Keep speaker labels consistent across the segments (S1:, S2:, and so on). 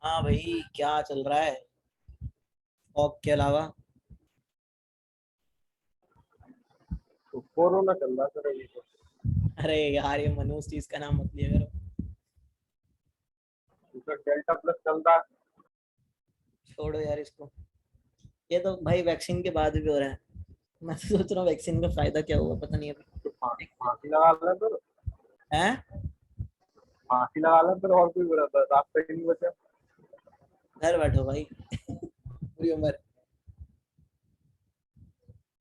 S1: हाँ भाई, क्या चल रहा है फॉग के अलावा?
S2: तो कोरोना चल रहा सर अभी तो।
S1: अरे यार, ये मनु उस चीज का नाम मत लिया करो।
S2: दूसरा डेल्टा प्लस चल रहा है।
S1: छोड़ो यार इसको। ये तो भाई वैक्सीन के बाद भी हो रहा है। मैं तो सोच रहा हूँ वैक्सीन का फायदा क्या हुआ, पता नहीं अभी।
S2: तो फांसी लगा ले फिर।
S1: हैं?
S2: फांसी लगा ले फिर, और कोई रास्ता ही नहीं बचा।
S1: घर बैठो भाई। पूरी उम्र।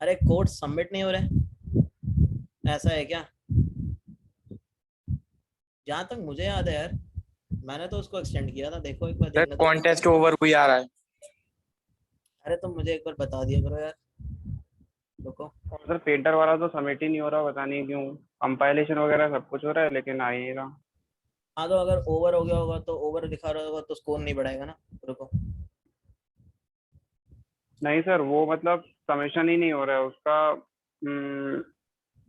S1: अरे कोड सबमिट नहीं हो रहे। ऐसा है क्या? जहाँ तक मुझे याद है यार, मैंने तो उसको एक्सटेंड किया था। देखो एक बार,
S3: सर
S1: देखने दो।
S3: कॉन्टेस्ट ओवर कोई आ रहा है।
S1: अरे तुम मुझे एक बार बता दिया करो यार। रुको।
S2: और सर पेंटर वाला तो सबमिट ही नहीं हो रहा, पता नहीं क्यों। कंपाइलेशन वगैरह सब कुछ हो रहा है लेकिन आ ही नहीं रहा।
S1: हाँ, तो अगर ओवर हो गया होगा तो ओवर दिखा रहा होगा तो स्कोर नहीं बढ़ाएगा ना। रुको।
S2: नहीं सर, वो मतलब सबमिशन ही नहीं हो रहा है उसका।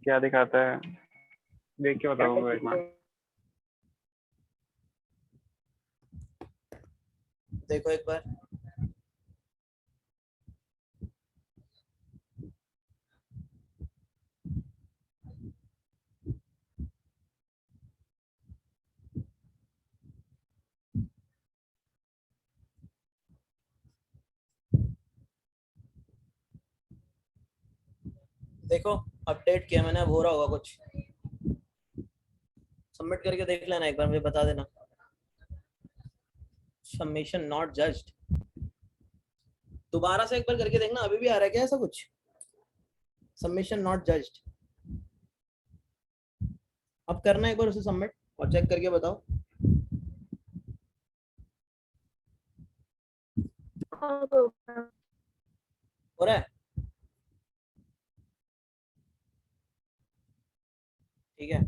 S2: क्या दिखाता है, देख के बताऊंगा एक बार।
S1: देखो एक बार। देखो, अपडेट किया मैंने, अब हो रहा होगा कुछ। सबमिट करके देख लेना एक बार, मुझे बता देना। Submission not judged. दोबारा से एक बार करके देखना, अभी भी आ रहा है क्या ऐसा कुछ? Submission not judged. अब करना एक बार उसे सबमिट और चेक करके बताओ। हो रहा है? ठीक है।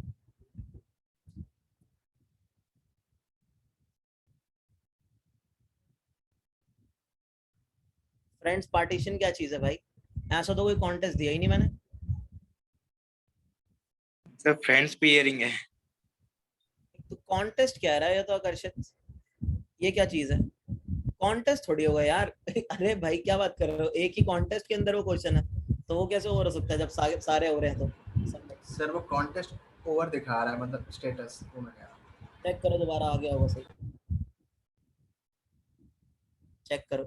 S1: फ्रेंड्स पार्टीशन क्या चीज है भाई? ऐसा तो कोई कॉन्टेस्ट दिया ही नहीं मैंने।
S3: सर फ्रेंड्स पेयरिंग है।
S1: तो कॉन्टेस्ट क्या रहा है ये तो आकर्षित? ये क्या चीज है? कॉन्टेस्ट थोड़ी होगा यार। अरे भाई क्या बात कर रहे हो, एक ही कॉन्टेस्ट के अंदर वो क्वेश्चन है, तो वो कैसे हो सकता है जब सारे हो रहे हैं तो? सबमिट।
S4: सर वो कॉन्टेस्ट ओवर दिखा रहा है, मतलब स्टेटस वो मैं कह रहा हूँ।
S1: चेक करो दोबारा, आ गया होगा सही। चेक करो।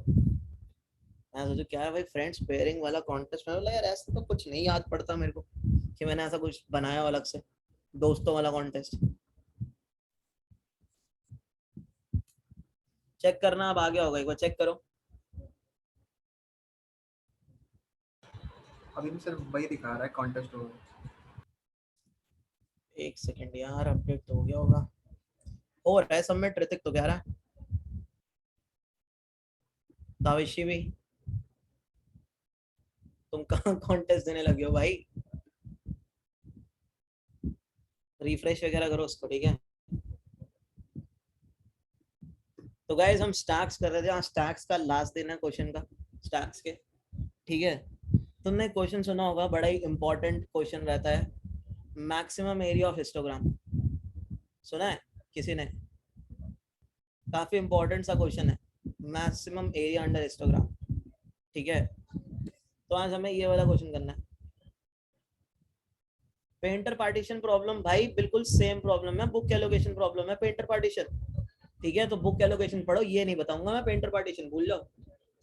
S1: मैं सोचू क्या है भाई, फ्रेंड्स पेयरिंग वाला कॉन्टेस्ट में बोला यार, ऐसा तो कुछ नहीं याद पड़ता मेरे को कि मैंने ऐसा कुछ बनाया हो अलग से, दोस्तों वाला कॉन्टेस्ट। चेक करना, अब आ गया होगा, एक बार चेक करो।
S4: अभी भी सिर्फ वही दिखा रहा है, कॉन्टेस्ट ओवर।
S1: एक सेकंड यार, अपडेट तो हो गया होगा। हो रहा है सबमिट, ऋतिक तो कह रहा है। दाविशी भी। तुम कहाँ कॉन्टेस्ट देने लगे हो भाई? रिफ्रेश वगैरह करो उसको, ठीक है। तो गाइस हम स्टैक्स कर रहे थे, हाँ स्टैक्स का लास्ट दिन है क्वेश्चन का, स्टैक्स के। ठीक है। तुमने क्वेश्चन सुना होगा, बड़ा ही इंपॉर्टेंट क्वेश्चन रहता है, मैक्सिमम एरिया ऑफ हिस्टोग्राम। सुना है किसी ने? काफी इंपॉर्टेंट सा क्वेश्चन है, मैक्सिमम एरिया अंडर हिस्टोग्राम। ठीक है। तो आज हमें ये वाला क्वेश्चन करना है। पेंटर पार्टीशन प्रॉब्लम भाई बिल्कुल सेम प्रॉब्लम है, बुक एलोकेशन प्रॉब्लम है पेंटर पार्टीशन। ठीक है, तो बुक एलोकेशन पढ़ो, ये नहीं बताऊंगा मैं, पेंटर पार्टीशन भूल जाओ।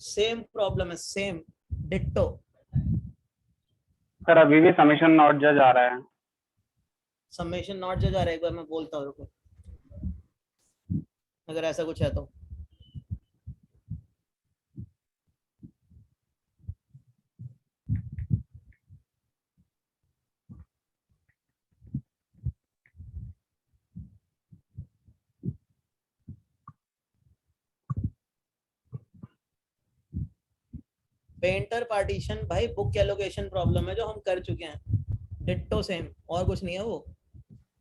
S1: सेम प्रॉब्लम है, सेम डिट्टो।
S2: सर अभी भी सबमिशन नॉट जज आ रहा है।
S1: समेशन नॉट जो जा रहा है, एक बार मैं बोलता हूँ रुको, अगर ऐसा कुछ है तो। पेंटर पार्टीशन भाई बुक एलोकेशन प्रॉब्लम है जो हम कर चुके हैं, डिट्टो सेम, और कुछ नहीं है वो।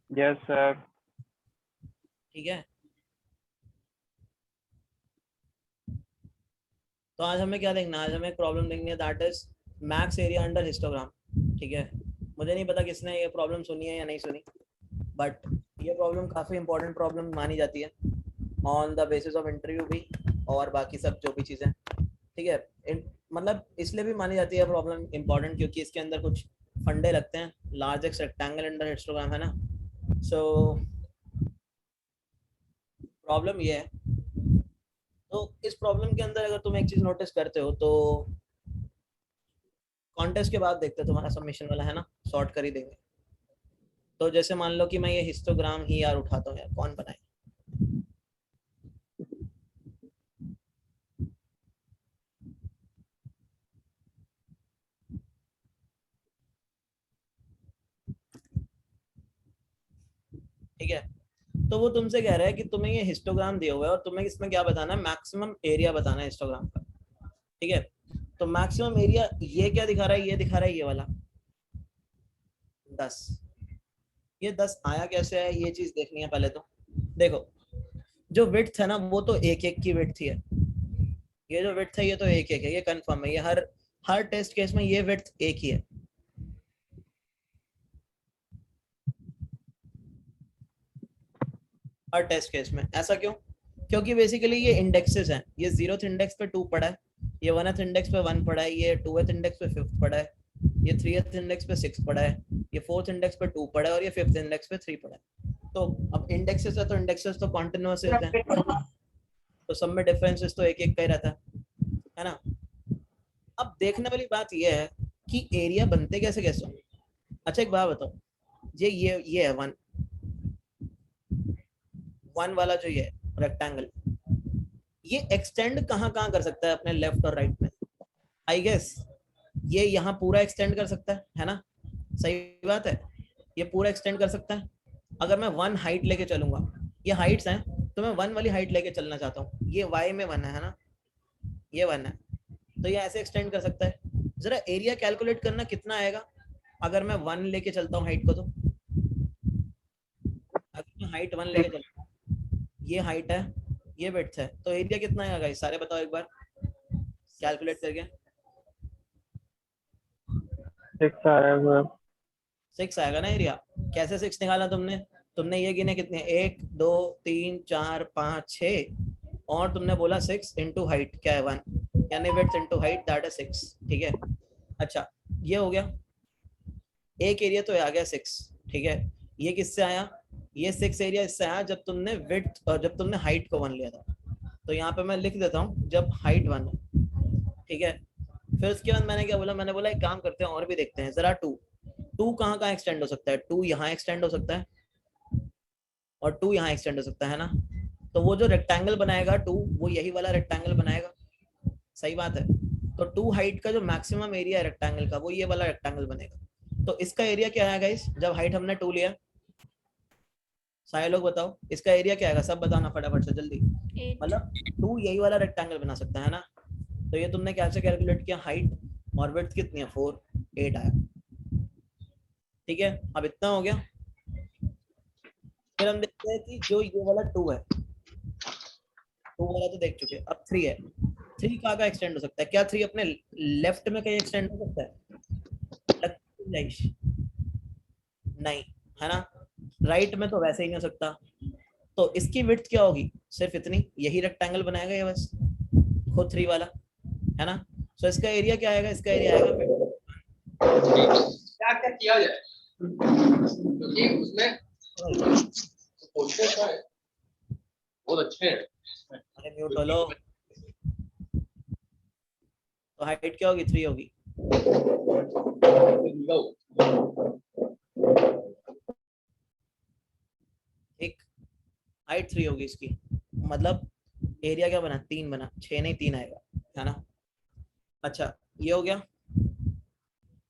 S2: Yes sir.
S1: ठीक है। तो आज हमें क्या देखना है, आज हमें एक प्रॉब्लम देखनी है, that is max area under histogram. ठीक है। मुझे नहीं पता किसने ये प्रॉब्लम सुनी है या नहीं सुनी, बट ये प्रॉब्लम काफी इंपॉर्टेंट प्रॉब्लम मानी जाती है। On the basis of interview भी, और बाकी सब जो भी चीज़ें, ठीक है। मतलब इसलिए भी मानी जाती है प्रॉब्लम इंपॉर्टेंट, क्योंकि इसके अंदर कुछ फंडे लगते हैं। लार्जेस्ट रेक्टेंगल अंडर हिस्टोग्राम है ना, सो प्रॉब्लम ये है। तो इस प्रॉब्लम के अंदर अगर तुम एक चीज नोटिस करते हो तो कॉन्टेस्ट के बाद देखते हो तुम्हारा सबमिशन वाला है ना, सॉर्ट कर ही देंगे। तो जैसे मान लो कि मैं ये हिस्टोग्राम ही यार उठाता हूँ, यार कौन बनाए, ठीक है। तो वो तुमसे कह रहा है कि तुम्हें ये हिस्टोग्राम दिया हुआ है और तुम्हें इसमें क्या बताना है, मैक्सिमम एरिया बताना है हिस्टोग्राम का, ठीक है। तो मैक्सिमम एरिया ये क्या दिखा रहा है, ये दिखा रहा है ये वाला 10। ये 10 आया कैसे है, ये चीज देखनी है पहले। तो देखो, जो विड्थ है ना वो तो एक एक की विड्थ ही है। ये जो विड्थ है ये तो एक एक है, ये कंफर्म है। ये हर टेस्ट केस में ये विड्थ एक ही है। हर टेस्ट केस में ऐसा क्यों? क्योंकि बेसिकली ये इंडेक्सेस हैं। ये 0th इंडेक्स पे 2 पड़ा है, ये 1th इंडेक्स पे 1 पड़ा है, ये 2th इंडेक्स पे 5th पड़ा है, ये 3th इंडेक्स पे 6 पड़ा है, ये 4th इंडेक्स पे 2 पड़ा है, और ये 5th इंडेक्स पे 3 पड़ा है। तो अब इंडेक्सेस है तो इंडेक्सेस तो कॉन्टिन्यूअस रहते हैं, तो सब में डिफरेंसेस तो एक एक का ही रहता है ना। अब देखने वाली बात ये है कि एरिया बनते कैसे कैसे होंगे। अच्छा एक बात बताओ, ये है 1 वाला जो ये रेक्टेंगल, ये एक्सटेंड कहाँ कहाँ कर सकता है अपने लेफ्ट और राइट में? आई गेस ये यहाँ पूरा एक्सटेंड कर सकता है ना, सही बात है। ये पूरा एक्सटेंड कर सकता है। अगर मैं 1 हाइट लेके चलूंगा, ये हाइट्स हैं, तो मैं 1 वाली हाइट लेके चलना चाहता हूँ, ये y में 1 है ना, ये 1 है, तो ये ऐसे एक्सटेंड कर सकता है। जरा एरिया कैलकुलेट करना कितना आएगा अगर मैं 1 लेके चलता हूँ हाइट को। तो अगर मैं हाइट 1 लेके चलता हूँ, ये हाइट है, ये विड्थ है, तो एरिया कितना आएगा गाइस? सारे बताओ एक बार कैलकुलेट करके।
S2: 6 आ रहा है सर।
S1: 6 आएगा ना एरिया। कैसे 6 निकाला तुमने? तुमने ये गिने कितने, 1 2 3 4 5 6, और तुमने बोला 6 इंटू हाइट क्या है 1, यानी width into height that is 6, ठीक है। अच्छा ये हो गया एक एरिया, तो आ गया 6, ठीक है। ये किससे आया? ये 6 एरिया इससे आया जब तुमने विड्थ और जब तुमने हाइट को 1 लिया था। तो यहाँ पे मैं लिख देता हूँ जब हाइट 1 है, ठीक है। फिर उसके बाद मैंने क्या बोला, मैंने बोला एक काम करते हैं और भी देखते हैं जरा। 2 कहाँ कहाँ एक्सटेंड हो सकता है? 2 यहाँ एक्सटेंड हो सकता है और 2 यहाँ एक्सटेंड हो सकता है ना। तो वो जो रेक्टेंगल बनाएगा 2, वो यही वाला रेक्टेंगल बनाएगा, सही बात है। तो 2 हाइट का जो मैक्सिमम एरिया है रेक्टेंगल का, वो ये वाला रेक्टेंगल बनेगा। तो इसका एरिया क्या है गाइस, जब हाइट हमने 2 लिया? सारे लोग बताओ इसका एरिया क्या आएगा, सब बताना फटाफट से जल्दी। मतलब 2 यही वाला रेक्टेंगल बना सकता है ना। तो ये तुमने कैसे कैलकुलेट किया, हाइट और विड्थ कितनी है 4, 8 आया, ठीक है। अब इतना हो गया। फिर हम देखते हैं कि जो ये वाला 2 है, 2 वाला तो देख चुके हैं, अब 3 है। 3 कहाँ का एक्सटेंड हो सकता है? क्या 3 अपने लेफ्ट में कहीं एक्सटेंड हो सकता है? नहीं, है ना। राइट में तो वैसे ही नहीं हो सकता। तो इसकी विड्थ क्या होगी? सिर्फ इतनी, यही रेक्टेंगल बनाएगा ये बस, खुद 3 वाला, है ना। सो इसका एरिया क्या आएगा? इसका एरिया आएगा
S5: क्या क्या किया जाए क्योंकि उसमें क्वेश्चन है बहुत अच्छे हैं।
S1: अरे म्यूट हो लो। तो हाइट क्या होगी? 3 होगी। ठीक, हाइट 3 होगी इसकी, मतलब एरिया क्या बना? 3 बना, 6 नहीं 3 आएगा, है ना। अच्छा ये हो गया।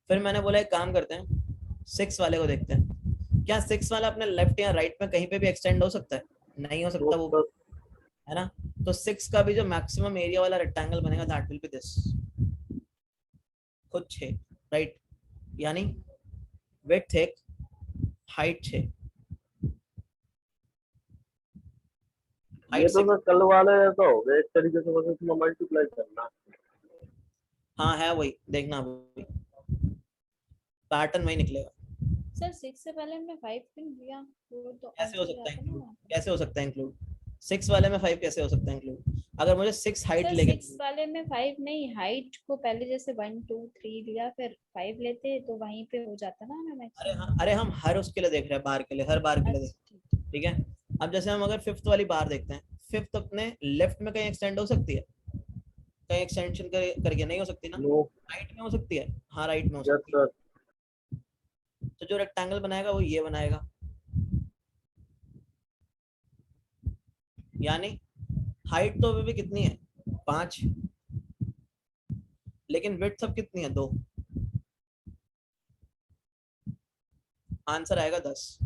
S1: फिर मैंने बोला एक काम करते हैं, 6 वाले को देखते हैं। क्या 6 वाला अपने लेफ्ट या राइट में कहीं पे भी एक्सटेंड हो सकता है? नहीं हो सकता वो, है ना। तो 6 का भी जो मैक्सिमम एरिया वाला रेक्टेंगल बनेगा दैट विल बी दिस, खुद 6, राइट। यानी विड्थ 1, हाइट 6।
S6: ये तो मैं कल वाले तो हो गए एक तरीके से, बस इसमें मल्टीप्लाई करना।
S1: हाँ है वही, देखना वही पैटर्न वही निकलेगा।
S7: सर 6 से पहले हमने 5 क्यों लिया? वो तो
S1: कैसे हो सकता है इंक्लूड? कैसे हो सकता है इंक्लूड? 6 वाले में 5 कैसे हो सकता है इंक्लूड? अगर मुझे 6 हाइट
S7: सर
S1: लेके
S7: 6 वाले में 5 नहीं, हाइट को पहले जैसे 1 2 3 लिया फिर 5 लेते तो वहीं पे हो जाता ना हमें मैक्सिमम।
S1: अरे हम हर उसके लिए देख रहे हैं, बार के लिए, हर बार के लिए देख रहे हैं, ठीक है। अब जैसे हम अगर 5th वाली बार देखते हैं, 5th अपने लेफ्ट में कहीं एक्सटेंड हो सकती है? कहीं एक्सटेंशन करके नहीं हो सकती ना?
S6: नो।
S1: राइट में हो सकती है? हाँ राइट में हो
S6: यस
S1: सकती है।
S6: सर।
S1: तो जो रेक्टेंगल बनाएगा वो ये बनाएगा, यानी हाइट तो अभी भी कितनी है? 5, लेकिन विड्थ अब कितनी है? 2। आंसर आएगा 10,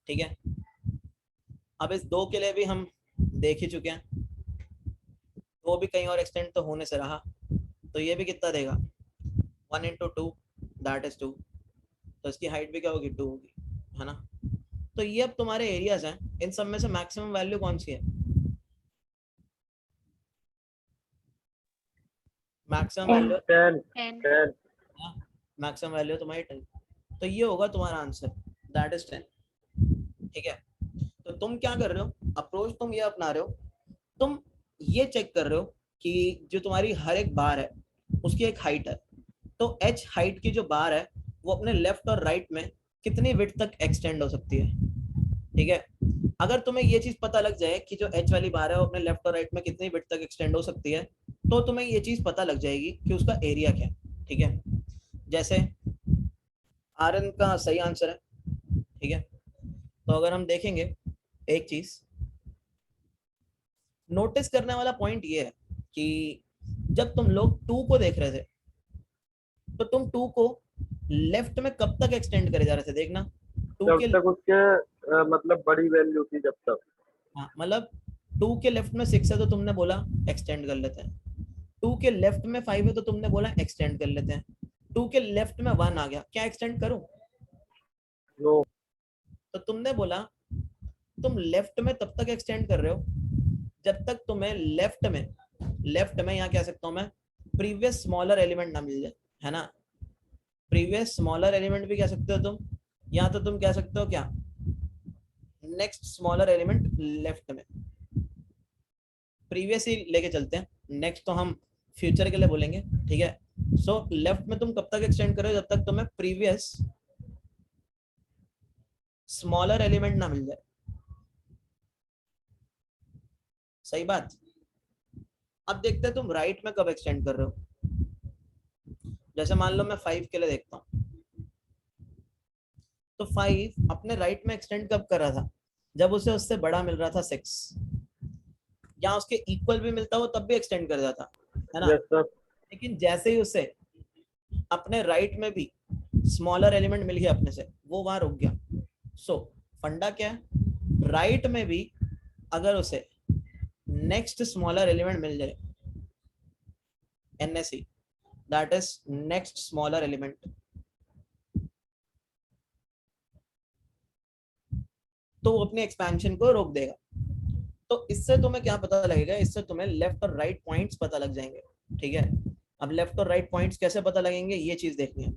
S1: ठीक है। अब इस 2 के लिए भी हम देख ही चुके हैं, 2 भी कहीं और एक्सटेंड तो होने से रहा, तो ये भी कितना देगा? 1 into 2 दैट इज 2, तो इसकी हाइट भी क्या होगी? 2 होगी, है ना। तो ये अब तुम्हारे एरियाज हैं, इन सब में से मैक्सिमम वैल्यू कौन सी है? मैक्सिमम वैल्यू
S6: 10
S7: 10
S6: 10
S1: मैक्सिमम वैल्यू तुम्हारी 10, तो ये होगा तुम्हारा आंसर, दैट इज 10, ठीक है। तो तुम क्या कर रहे हो? अप्रोच तुम ये अपना रहे हो, तुम ये चेक कर रहे हो कि जो तुम्हारी हर एक बार है उसकी एक हाइट है, तो h हाइट की जो बार है वो अपने लेफ्ट और राइट में कितनी विड्थ तक एक्सटेंड हो सकती है, ठीक है। अगर तुम्हें ये चीज पता लग जाए कि जो h वाली बार है वो अपने लेफ्ट और राइट में कितनी विड्थ तक एक्सटेंड हो सकती है, तो तुम्हें ये चीज पता लग जाएगी कि उसका एरिया क्या है, ठीक है। जैसे आरएन का सही आंसर है, ठीक है। तो अगर हम देखेंगे एक चीज नोटिस करने वाला पॉइंट ये है कि जब तुम लोग 2 को देख रहे थे तो तुम 2 को लेफ्ट में कब तक एक्सटेंड करे जा रहे थे? देखना 2
S6: जब
S1: के
S6: तक उसके मतलब बड़ी वैल्यू थी जब तक।
S1: हाँ, मतलब 2 के लेफ्ट में 6 है तो तुमने बोला एक्सटेंड कर लेते हैं, 2 के लेफ्ट में 5 है तो तुमने बोला एक्सटेंड कर लेते हैं, 2 के लेफ्ट में 1 आ गया, क्या एक्सटेंड करूं?
S6: नो।
S1: तो तुमने बोला तुम लेफ्ट में तब तक एक्सटेंड कर रहे हो जब तक तुम्हें लेफ्ट में यहाँ कह सकता हूं मैं प्रीवियस स्मॉलर एलिमेंट ना मिल जाए, है ना। प्रीवियस स्मॉलर एलिमेंट भी कह सकते हो तुम, या तो तुम कह सकते हो क्या, नेक्स्ट स्मॉलर एलिमेंट लेफ्ट में। प्रीवियस ही लेके चलते हैं, नेक्स्ट तो हम फ्यूचर के लिए बोलेंगे, ठीक है। सो लेफ्ट में तुम कब तक एक्सटेंड करो? जब तक तुम्हें प्रीवियस स्मॉलर एलिमेंट ना मिल जाए, सही बात। अब देखते हैं तुम राइट में कब एक्सटेंड कर रहे हो। जैसे मान लो मैं 5 के लिए देखता हूं, तो 5 अपने राइट में एक्सटेंड कब कर रहा था? जब उसे उससे बड़ा मिल रहा था 6, या उसके इक्वल भी मिलता हो तब भी एक्सटेंड कर जाता, है ना।
S6: Yes sir.
S1: लेकिन जैसे ही उसे अपने राइट में भी स्मॉलर एलिमेंट मिल गया अपने से, वो वहां रुक गया। सो फंडा क्या है? राइट में भी अगर उसे नेक्स्ट स्मॉलर एलिमेंट मिल जाए, NSE that is next smaller element, तो वो अपनी एक्सपेंशन को रोक देगा। तो इससे तुम्हें क्या पता लगेगा? इससे तुम्हें लेफ्ट और राइट पॉइंट्स पता लग जाएंगे, ठीक है। अब लेफ्ट और राइट पॉइंट्स कैसे पता लगेंगे ये चीज देखनी है,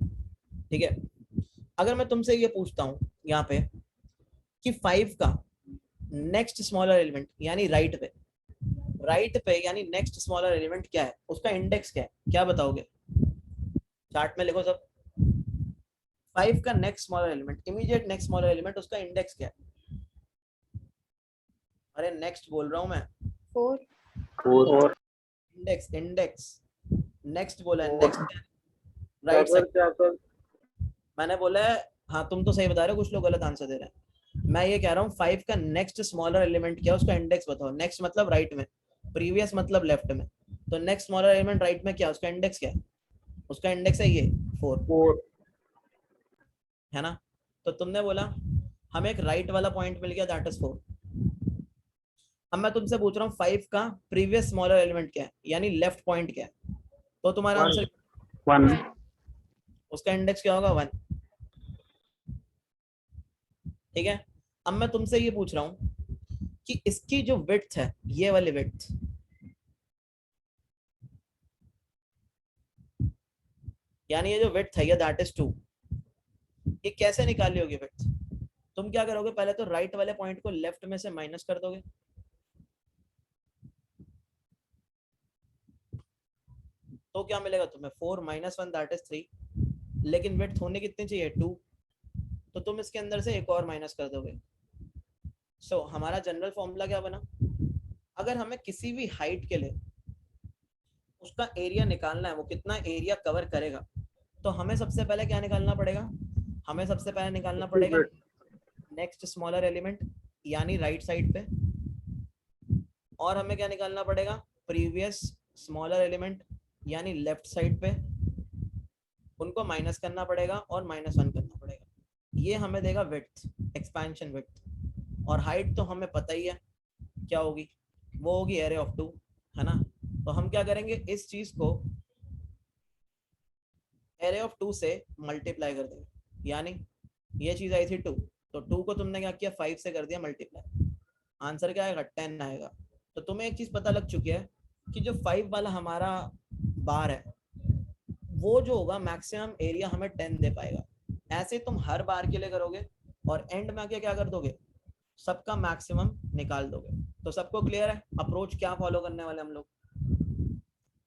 S1: ठीक है। अगर मैं तुमसे ये पूछता हूं यहाँ पे कि 5 का नेक्स्ट स्मॉलर एलिमेंट यानी राइट पे यानी नेक्स्ट स्मॉलर एलिमेंट क्या है, उसका इंडेक्स क्या है, क्या बताओगे? चार्ट में लिखो सब। 5 का next smaller element, immediate next smaller element, उसका इंडेक्स क्या है? अरे नेक्स्ट बोल रहा हूं मैं,
S7: 4
S6: 4
S1: इंडेक्स नेक्स्ट बोला है, नेक्स्ट राइट
S6: सर
S1: साइड
S6: क्या सर?
S1: मैंने बोला है। हाँ तुम तो सही बता रहे हो, कुछ लोग गलत आंसर दे रहे हैं। मैं ये कह रहा हूँ 5 का नेक्स्ट स्मॉलर एलिमेंट क्या है, उसका इंडेक्स बताओ। नेक्स्ट मतलब राइट में, प्रीवियस मतलब लेफ्ट में, तो नेक्स्ट स्मॉलर एलिमेंट राइट में क्या, उसका इंडेक्स क्या है? उसका इंडेक्स है ये 4, है ना। तो तुमने बोला हमें एक राइट वाला पॉइंट मिल गया, दैट इज 4। अब मैं तुमसे पूछ रहा हूँ 5 का प्रीवियस स्मॉलर एलिमेंट क्या है, यानी लेफ्ट पॉइंट क्या है, तो तुम्हारा आंसर
S2: 1
S1: उसका इंडेक्स क्या होगा? 1, ठीक है। अब मैं तुमसे ये पूछ रहा हूं कि इसकी जो विड्थ है, ये वाली विड्थ, यानी ये जो विड्थ है ये दैट इज 2, ये कैसे निकाली होगी विड्थ? तुम क्या करोगे? पहले तो राइट वाले पॉइंट को लेफ्ट में से माइनस कर दोगे, तो क्या मिलेगा तुम्हें 4 - 1 दैट इज 3, लेकिन विड्थ होने कितनी चाहिए 2, तो तुम इसके अंदर से एक और माइनस कर दोगे। सो हमारा जनरल फॉर्मूला क्या बना, अगर हमें किसी भी हाइट के लिए उसका एरिया निकालना है, वो कितना एरिया कवर करेगा, तो हमें सबसे पहले क्या निकालना पड़ेगा, हमें सबसे पहले निकालना पड़ेगा नेक्स्ट स्मॉलर एलिमेंट यानी राइट साइड पे, और हमें क्या निकालना पड़ेगा प्रीवियस स्मॉलर एलिमेंट यानी लेफ्ट साइड पे, उनको माइनस करना पड़ेगा और -1 करना पड़ेगा। ये हमें देगा विड्थ, एक्सपेंशन विड्थ। और हाइट तो हमें पता ही है क्या होगी, वो होगी एरिया ऑफ 2, है ना। तो हम क्या करेंगे, इस चीज को एरिया ऑफ 2 से मल्टीप्लाई कर देंगे, यानी ये चीज आई थी 2, तो 2 को तुमने क्या किया 5 से कर दिया मल्टीप्लाई, आंसर क्या आएगा 10 आएगा। तो तुम्हें एक चीज पता लग चुकी है कि जो 5 वाला हमारा बार है वो जो होगा मैक्सिमम एरिया हमें 10 दे पाएगा। ऐसे तुम हर बार के लिए करोगे और एंड में आके क्या कर दोगे, सबका मैक्सिमम निकाल दोगे। तो सबको क्लियर है अप्रोच क्या फॉलो करने वाले हम लोग?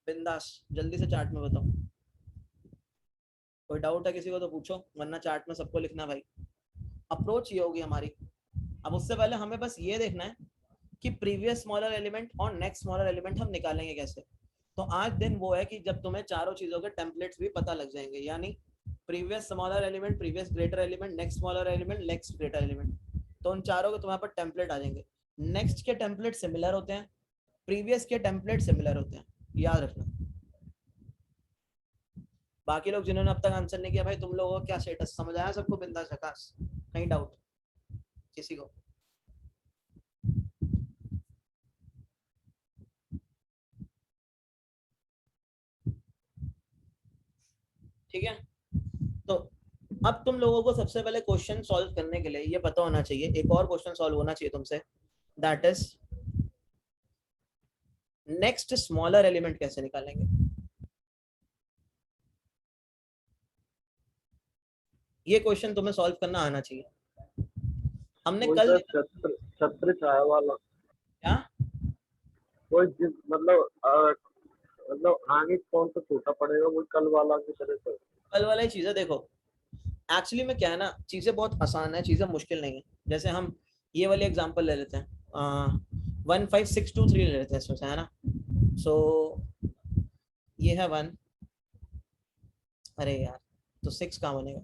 S1: बिंदास जल्दी से चार्ट में बताओ, कोई डाउट है किसी को तो पूछो, वरना चार्ट में सबको लिखना भाई। अप्रोच ये होगी हमारी। अब उससे पहले हमें बस ये देखना है कि प्रीवियस स्मॉलर एलिमेंट और नेक्स्ट स्मॉलर एलिमेंट हम निकालेंगे कैसे। तो आज दिन वो है कि जब तुम्हें चारों चीजों के टेम्पलेट्स भी पता लग जाएंगे, यानी previous smaller element, previous greater element, next smaller element, next greater element, तो उन चारों के तुम्हारे पर टेम्पलेट आ जाएंगे। नेक्स्ट के टेम्पलेट सिमिलर होते हैं, प्रीवियस के टेम्पलेट सिमिलर होते हैं, याद रखना। बाकी लोग जिन्होंने अब तक आंसर नहीं किया, भाई तुम लोगों को क्या स्टेटस समझ आया सबको? बिंदास आकाश, कहीं डाउट किसी को? ठीक है, तो अब तुम लोगों को सबसे पहले क्वेश्चन सॉल्व करने के लिए ये पता होना चाहिए, एक और क्वेश्चन सॉल्व होना चाहिए तुमसे, that is next smaller element कैसे निकालेंगे। ये क्वेश्चन तुम्हें सॉल्व करना आना चाहिए। हमने कल
S6: छत्र छाया वाला
S1: क्या
S6: कोई मतलब आगे कौन सा छोटा पड़ेगा, वो कल वाला की तरह से।
S1: कल वाला ही चीजें देखो, एक्चुअली में क्या है ना, चीजें बहुत आसान है, चीजें मुश्किल नहीं है। जैसे हम ये वाली एग्जांपल ले लेते हैं, 15623 ले लेते हैं इसमें से, है ना। सो ये है 1, अरे यार तो 6 कहाँ बनेगा?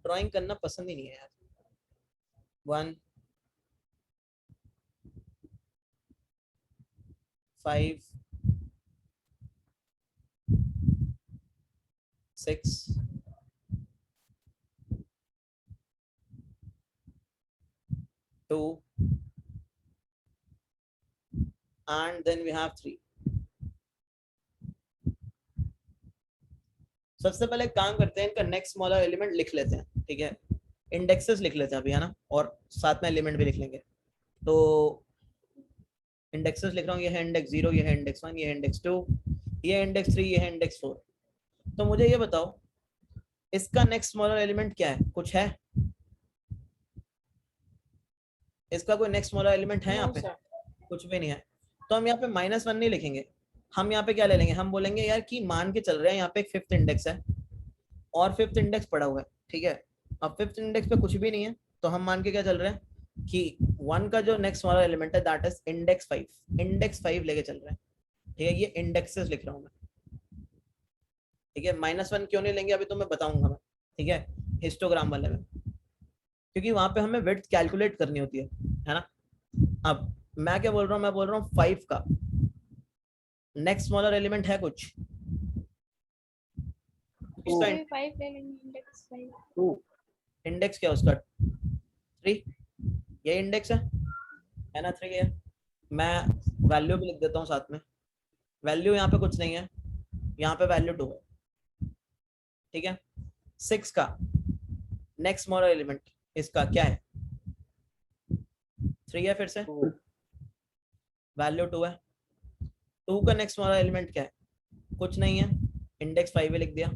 S1: ड्राइंग करना पसंद ही नहीं है यार। 1 5 6 2 and then we have 3। सबसे पहले काम करते हैं, इनका नेक्स्ट स्मॉलर एलिमेंट लिख लेते हैं, ठीक है। इंडेक्सेस लिख लेते हैं अभी, है ना, और साथ में एलिमेंट भी लिख लेंगे। तो इंडेक्सेस लिख रहा हूँ, ये है इंडेक्स 0, ये है इंडेक्स 1, ये है इंडेक्स 2, ये है इंडेक्स 3, ये है इंडेक्स 4। तो मुझे ये बताओ इसका नेक्स्ट स्मॉलर एलिमेंट क्या है? कुछ है इसका कोई नेक्स्ट स्मॉलर एलिमेंट है यहाँ पे? कुछ भी नहीं है। तो हम यहाँ पे -1 नहीं लिखेंगे, हम यहाँ पे क्या ले लेंगे, हम बोलेंगे यार कि मान के चल रहे हैं यहाँ पे एक 5th इंडेक्स है और 5th इंडेक्स पड़ा हुआ है, ठीक है। अब 5th इंडेक्स पे कुछ भी नहीं है, तो हम मान के क्या चल रहे हैं कि 1 का जो नेक्स्ट वाला एलिमेंट है दैट इज इंडेक्स 5, इंडेक्स 5 लेके चल रहे हैं, ठीक है। ये इंडेक्सेस लिख रहा हूँ मैं, ठीक है। -1 क्यों नहीं लेंगे अभी तो मैं बताऊंगा मैं, ठीक है, हिस्टोग्राम वाले में, क्योंकि वहां पे हमें विड्थ कैलकुलेट करनी होती है ना। अब मैं क्या बोल रहा हूँ, मैं बोल रहा हूँ 5 का नेक्स्ट स्मॉलर एलिमेंट है कुछ? इसका
S7: 5 ले लेंगे, इंडेक्स 5।
S1: इंडेक्स क्या उसका? 3, ये इंडेक्स है ना, 3 है। मैं वैल्यू भी लिख देता हूँ साथ में, वैल्यू यहाँ पे कुछ नहीं है, यहाँ पे वैल्यू 2 है, ठीक है। 6 का नेक्स्ट स्मॉलर एलिमेंट इसका क्या है? 3 है, फिर से वैल्यू 2 है। 2 का नेक्स्ट स्मॉलर एलिमेंट क्या है? कुछ नहीं है, इंडेक्स 5 लिख दिया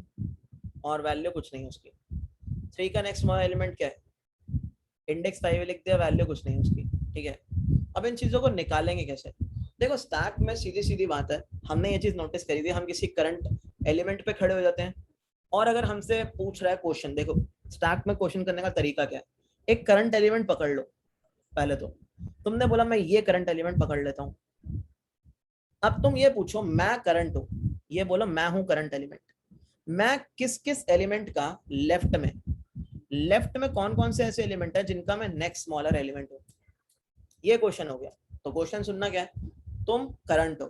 S1: और वैल्यू कुछ नहीं है उसकी। 3 का नेक्स्ट स्मॉलर एलिमेंट क्या है? इंडेक्स 5 लिख दिया, वैल्यू कुछ नहीं है उसकी, ठीक है। अब इन चीजों को निकालेंगे कैसे? देखो स्टैक में सीधी सीधी बात है, हमने ये चीज नोटिस करी थी, हम किसी करंट एलिमेंट पे खड़े हो जाते हैं और अगर हमसे पूछ रहा है क्वेश्चन, देखो स्टैक में क्वेश्चन करने का तरीका क्या है, एक करंट एलिमेंट पकड़ लो पहले, तो तुमने बोला मैं ये करंट एलिमेंट पकड़ लेता हूँ, अब तुम ये पूछो मैं करंट हूँ, ये बोलो मैं हूं करंट एलिमेंट, मैं किस किस एलिमेंट का लेफ्ट में कौन कौन से ऐसे एलिमेंट है जिनका मैं नेक्स्ट स्मॉलर एलिमेंट हूँ, ये क्वेश्चन हो गया। तो क्वेश्चन सुनना क्या है, तुम करंट हो,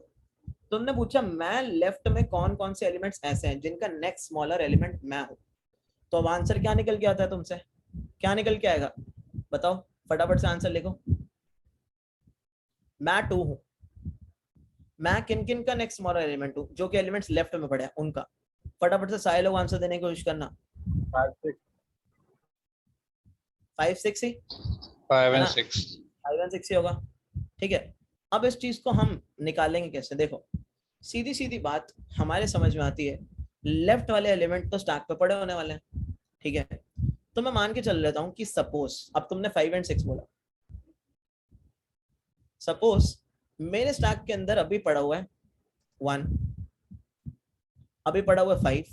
S1: तुमने पूछा मैं लेफ्ट में कौन कौन से एलिमेंट्स ऐसे हैं जिनका नेक्स्ट स्मॉलर एलिमेंट मैं हूं, तो अब आंसर क्या निकल के आता है तुमसे, क्या निकल के आएगा बताओ, फटाफट से आंसर लिखो। मैं 2 हूं, मैं किन किन का नेक्स्ट स्मॉलर एलिमेंट हूं, जो कि एलिमेंट्स लेफ्ट में पड़े हैं उनका, फटाफट से सारे लोग आंसर देने की कोशिश करना। 5 6 ही
S5: 5
S1: है
S5: and
S1: ना?
S5: 6
S1: 5 और 6 ही होगा, ठीक है। अब इस चीज को हम निकालेंगे कैसे, देखो सीधी सीधी बात हमारे समझ में आती है, लेफ्ट वाले एलिमेंट तो स्टैक पे पड़े होने वाले हैं, ठीक है। तो मैं मान के चल लेता हूं कि सपोज, अब तुमने 5 और 6 बोला, सपोज मेरे स्टैक के अंदर अभी पड़ा हुआ है 1, अभी पड़ा हुआ है 5,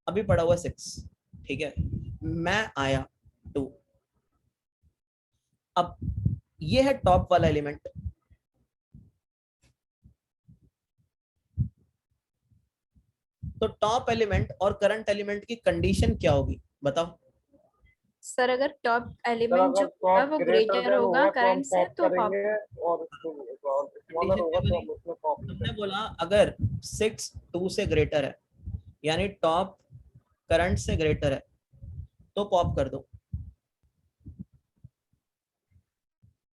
S1: अभी पड़ा हुआ है 6, ठीक है, मैं आया 2, अब ये है टॉप वाला एलिमेंट, तो टॉप एलिमेंट और करंट एलिमेंट की कंडीशन क्या होगी बताओ।
S7: सर अगर टॉप
S6: सर
S7: एलिमेंट
S6: अगर
S7: जो होगा
S6: टॉप
S7: वो
S6: ग्रेटर
S7: ग्रेटर
S6: देन
S7: होगा
S6: होगा तो हम
S7: करंट से
S6: पॉप
S7: तो पॉप।
S6: करेंगे, और स्मॉलर होगा तो हम उसमें पॉप
S1: तुमने
S6: करेंगे।
S1: बोला अगर 6 2 से ग्रेटर है, यानी टॉप करंट से ग्रेटर है, तो पॉप कर दो,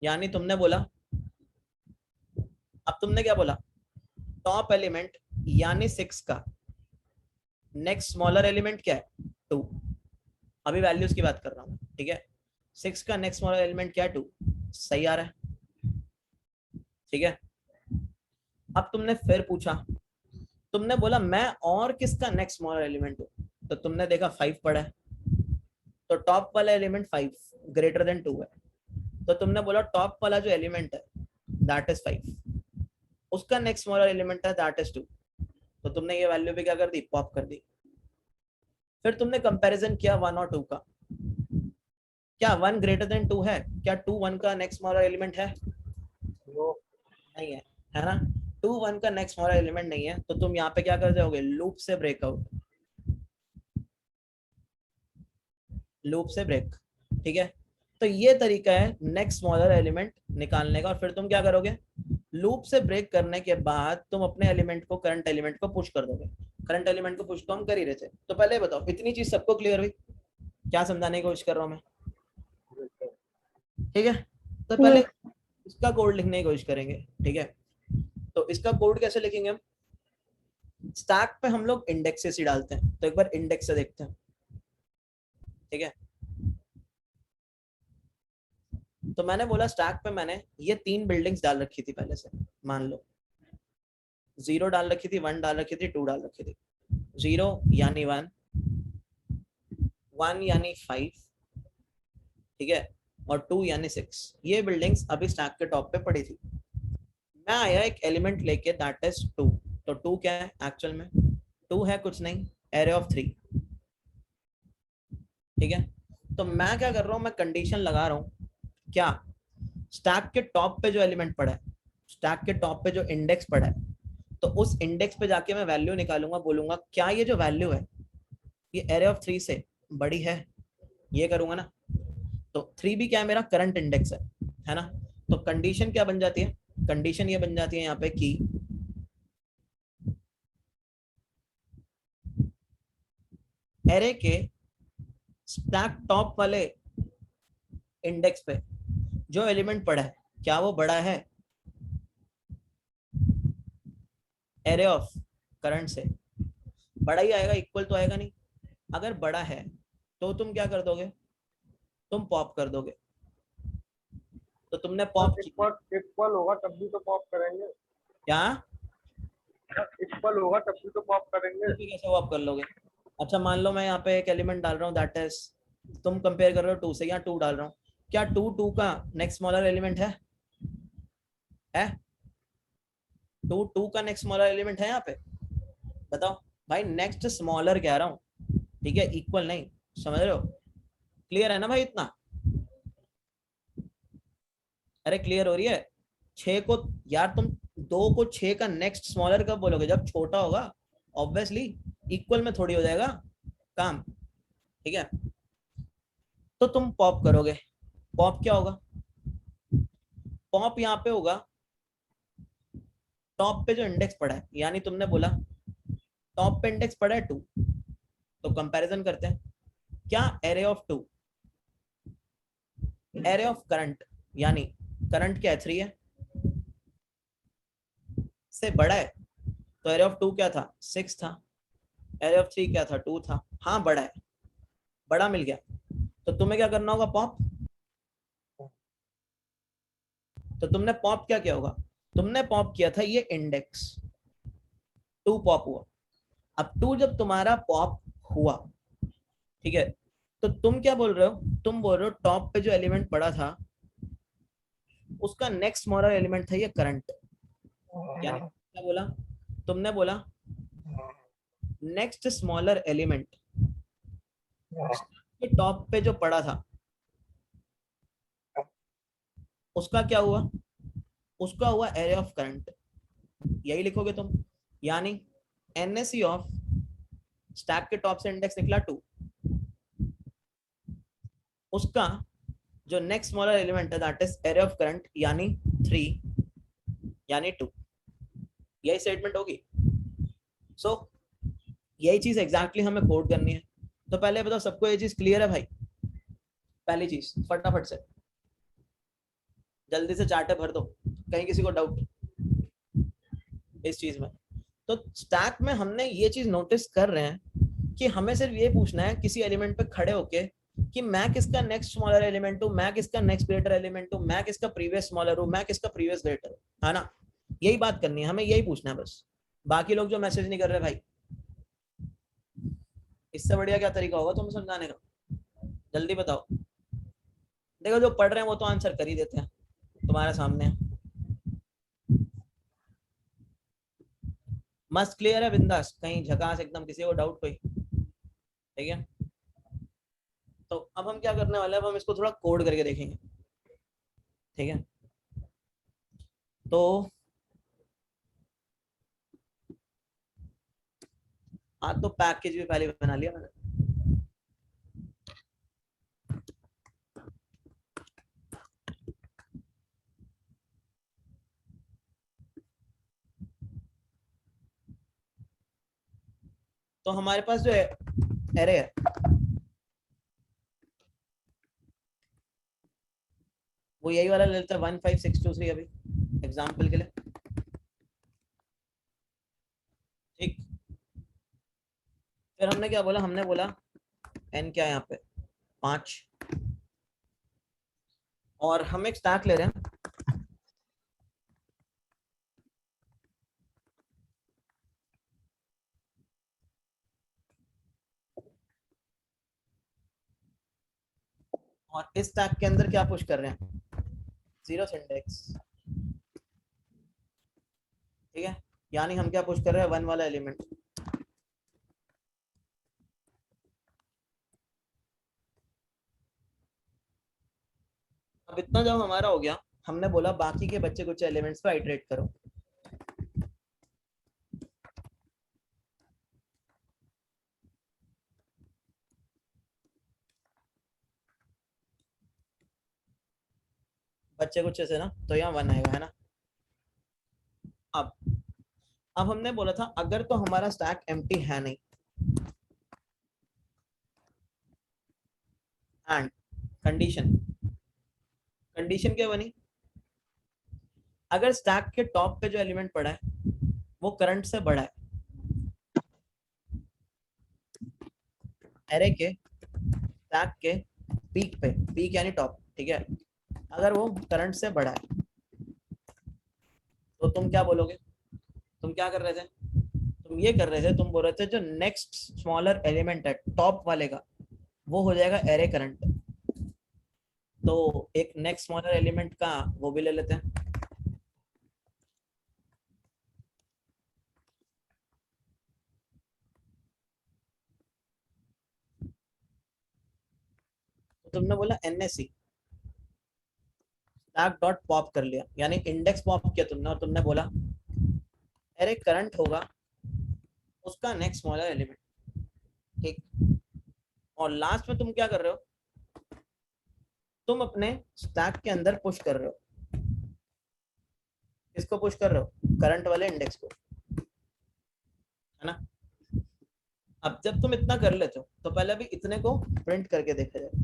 S1: यानी तुमने बोला, अब तुमने क्या बोला, टॉप एलिमेंट यानी 6 का नेक्स्ट स्मॉलर एलिमेंट क्या है 2, अभी वैल्यूज की बात कर रहा हूं, ठीक है, 6 का नेक्स्ट स्मॉलर एलिमेंट क्या है 2, सही आ रहा है, ठीक है। अब तुमने फिर पूछा, तुमने बोला मैं और किसका नेक्स्ट स्मॉलर एलिमेंट हूं, तो तुमने देखा 5 पड़ा है, तो टॉप वाला एलिमेंट 5 ग्रेटर देन 2 है, तो तुमने बोला टॉप वाला जो एलिमेंट है दैट इज 5, उसका नेक्स्ट स्मॉलर एलिमेंट है दैट इज 2, तो तुमने ये वैल्यू भी क्या कर दी, पॉप कर दी। फिर तुमने कंपैरिजन किया 1 और 2 का, क्या 1 ग्रेटर देन 2 है, क्या 2 1 का नेक्स्ट स्मॉलर एलिमेंट है, नहीं है ना, 2 1 का नेक्स्ट स्मॉलर एलिमेंट नहीं है, तो तुम यहाँ पे क्या कर जाओगे, लूप से ब्रेकआउट, लूप से ब्रेक, ठीक है। तो ये तरीका है नेक्स्ट स्मॉलर एलिमेंट निकालने का, और फिर तुम क्या करोगे, लूप से ब्रेक करने के बाद तुम अपने एलिमेंट को, करंट एलिमेंट को पुश कर दोगे, करंट एलिमेंट को पुश तो हम कर ही रहे थे। तो पहले बताओ इतनी चीज सबको क्लियर हुई, क्या समझाने की कोशिश कर रहा हूं मैं, ठीक है। तो पहले इसका कोड लिखने की कोशिश करेंगे, ठीक है। तो इसका कोड कैसे लिखेंगे हम, स्टैक पे हम लोग इंडेक्सेस ही डालते हैं, तो एक बार इंडेक्स से देखते हैं, ठीक है। तो मैंने बोला स्टैक पे मैंने ये 3 बिल्डिंग्स डाल रखी थी पहले से, मान लो 0 डाल रखी थी, 1 डाल रखी थी, 2 डाल रखी थी, 0 यानी 1, 1 यानी 5, ठीक है, और 2 यानी 6, ये बिल्डिंग्स अभी स्टैक के टॉप पे पड़ी थी। मैं आया एक एलिमेंट लेके दैट इज 2, तो 2 क्या है एक्चुअल में, 2 है कुछ नहीं, एरे ऑफ 3, ठीक है। तो मैं क्या कर रहा हूं, मैं कंडीशन लगा रहा हूं, क्या स्टैक के टॉप पे जो एलिमेंट पड़ा है, स्टैक के टॉप पे जो इंडेक्स पड़ा है, तो उस इंडेक्स पे जाके मैं वैल्यू निकालूंगा, बोलूंगा क्या ये जो वैल्यू है ये एरे ऑफ 3 से बड़ी है, ये करूंगा ना। तो 3 भी क्या है, मेरा करंट इंडेक्स है ना। तो कंडीशन क्या बन जाती है, कंडीशन ये बन जाती है यहाँ पे कि एरे के स्टैक टॉप वाले इंडेक्स पे जो एलिमेंट पड़ा है, क्या वो बड़ा है एरे ऑफ करंट से, बड़ा ही आएगा, इक्वल तो आएगा नहीं। अगर बड़ा है तो तुम क्या कर दोगे, तुम पॉप कर दोगे, तो तुमने पॉप
S6: इक्वल होगा तब भी तो पॉप करेंगे,
S1: क्या
S6: इक्वल होगा तब भी तो पॉप करेंगे।
S1: कैसे पॉप कर लोगे, अच्छा मान लो मैं यहाँ पे एक एलिमेंट डाल रहा हूँ दैट इज, तुम कंपेयर कर रहे हो 2 से, या 2 डाल रहा हूँ, क्या 2 2 का नेक्स्ट स्मॉलर एलिमेंट है टू का नेक्स्ट स्मॉलर एलिमेंट है यहाँ पे, बताओ भाई। नेक्स्ट स्मॉलर कह रहा हूँ, ठीक है, इक्वल नहीं, समझ रहे हो? क्लियर है ना भाई इतना? अरे क्लियर हो रही है? 6 को यार तुम 2 को 6 का नेक्स्ट स्मॉलर कब बोलोगे? जब छोटा होगा ऑब्वियसली, इक्वल में थोड़ी हो जाएगा काम, ठीक है? तो तुम पॉप करोगे, पॉप क्या होगा? पॉप यहाँ पे होगा टॉप पे जो इंडेक्स पड़ा है, यानी तुमने बोला टॉप पे इंडेक्स पड़ा है 2, तो कंपैरिजन करते हैं। क्या array of 2, array of current, यानी करंट क्या है 3 है, से बड़ा है, तो एरे ऑफ 2 क्या था 6 था, एरे ऑफ 3 क्या था 2 था, हाँ बड़ा है, बड़ा मिल गया। तो तुम्हें क्या करना होगा? पॉप। तो तुमने पॉप क्या किया होगा? तुमने पॉप किया था ये इंडेक्स, 2 पॉप हुआ। अब 2 जब तुम्हारा पॉप हुआ, ठीक है, तो तुम क्या बोल रहे हो? तुम बोल रहे हो टॉप पे जो एलिमेंट पड़ा था उसका नेक्स्ट स्मॉलर एलिमेंट था ये करंट। यानी क्या बोला तुमने? बोला नेक्स्ट स्मॉलर एलिमेंट टॉप पे जो पड़ा था उसका क्या हुआ? उसका हुआ एरे ऑफ करंट, यही लिखोगे तुम। यानी एनएसई ऑफ स्टैक के टॉप से इंडेक्स निकला 2, उसका जो नेक्स्ट स्मॉलर एलिमेंट है that is array of current, यानी 3 यानी 2। यही स्टेटमेंट होगी। सो यही चीज एग्जैक्टली हमें कोड करनी है। तो पहले बताओ सबको ये चीज क्लियर है भाई? पहली चीज फटाफट से जल्दी से चार्ट भर दो, कहीं किसी को डाउट इस चीज में। तो स्टैक में हमने ये चीज नोटिस कर रहे हैं कि हमें सिर्फ ये पूछना है किसी एलिमेंट पे खड़े होके कि मैं किसका नेक्स्ट स्मॉलर एलिमेंट हूँ, मैं किसका नेक्स्ट ग्रेटर एलिमेंट हूँ, मैं किसका प्रीवियस स्मॉलर हूँ, मैं किसका प्रीवियस ग्रेटर हूँ, है ना? यही बात करनी है हमें, यही पूछना है बस। बाकी लोग जो मैसेज नहीं कर रहे भाई, इससे बढ़िया क्या तरीका होगा तुम्हें समझाने का? जल्दी बताओ। देखो जो पढ़ रहे हैं वो तो आंसर कर ही देते हैं, तुम्हारे सामने मस्त क्लियर है, बिंदास, कहीं झकास एकदम, किसी को डाउट कोई? ठीक है, तो अब हम क्या करने वाले हैं? अब हम इसको थोड़ा कोड करके देखेंगे, ठीक है? तो हाँ, तो पैकेज भी पहले बना लिया मैंने। तो हमारे पास जो एरे है वो यही वाला ले लेते हैं 15623 अभी एग्जाम्पल के लिए, ठीक? फिर हमने क्या बोला? हमने बोला n क्या है यहाँ पे 5, और हम एक स्टैक ले रहे हैं। और इस स्टैक के अंदर क्या पुश कर रहे हैं? 0 इंडेक्स, ठीक है? यानी हम क्या पुश कर रहे हैं? 1 वाला एलिमेंट। अब इतना जब हमारा हो गया, हमने बोला बाकी के बच्चे कुछ एलिमेंट्स पे आइटरेट करो। बच्चे कुछ ऐसे ना, तो यहाँ 1 आएगा, है ना? अब हमने बोला था अगर तो हमारा स्टैक एम्प्टी है नहीं, एंड कंडीशन क्या बनी? अगर स्टैक के टॉप पे जो एलिमेंट पड़ा है वो करंट से बड़ा है, एरे के स्टैक के पीक पे, पीक यानी टॉप, ठीक है, अगर वो करंट से बड़ा है, तो तुम क्या बोलोगे? तुम क्या कर रहे थे? तुम ये कर रहे थे, तुम बोल रहे थे जो नेक्स्ट स्मॉलर एलिमेंट है टॉप वाले का वो हो जाएगा एरे करंट। तो एक नेक्स्ट स्मॉलर एलिमेंट का वो भी ले लेते हैं। तुमने बोला NSE स्टैक डॉट पॉप कर लिया, यानी इंडेक्स पॉप किया तुमने, और तुमने बोला अरे करंट होगा उसका नेक्स्ट स्मॉलर एलिमेंट, ठीक। और लास्ट में तुम क्या कर रहे हो, तुम अपने स्टैक के अंदर पुश कर रहे हो, किसको पुश कर रहे हो, करंट वाले इंडेक्स को, है ना। अब जब तुम इतना कर लेते हो तो पहले अभी इतने को प्रिंट करके देखा जाए।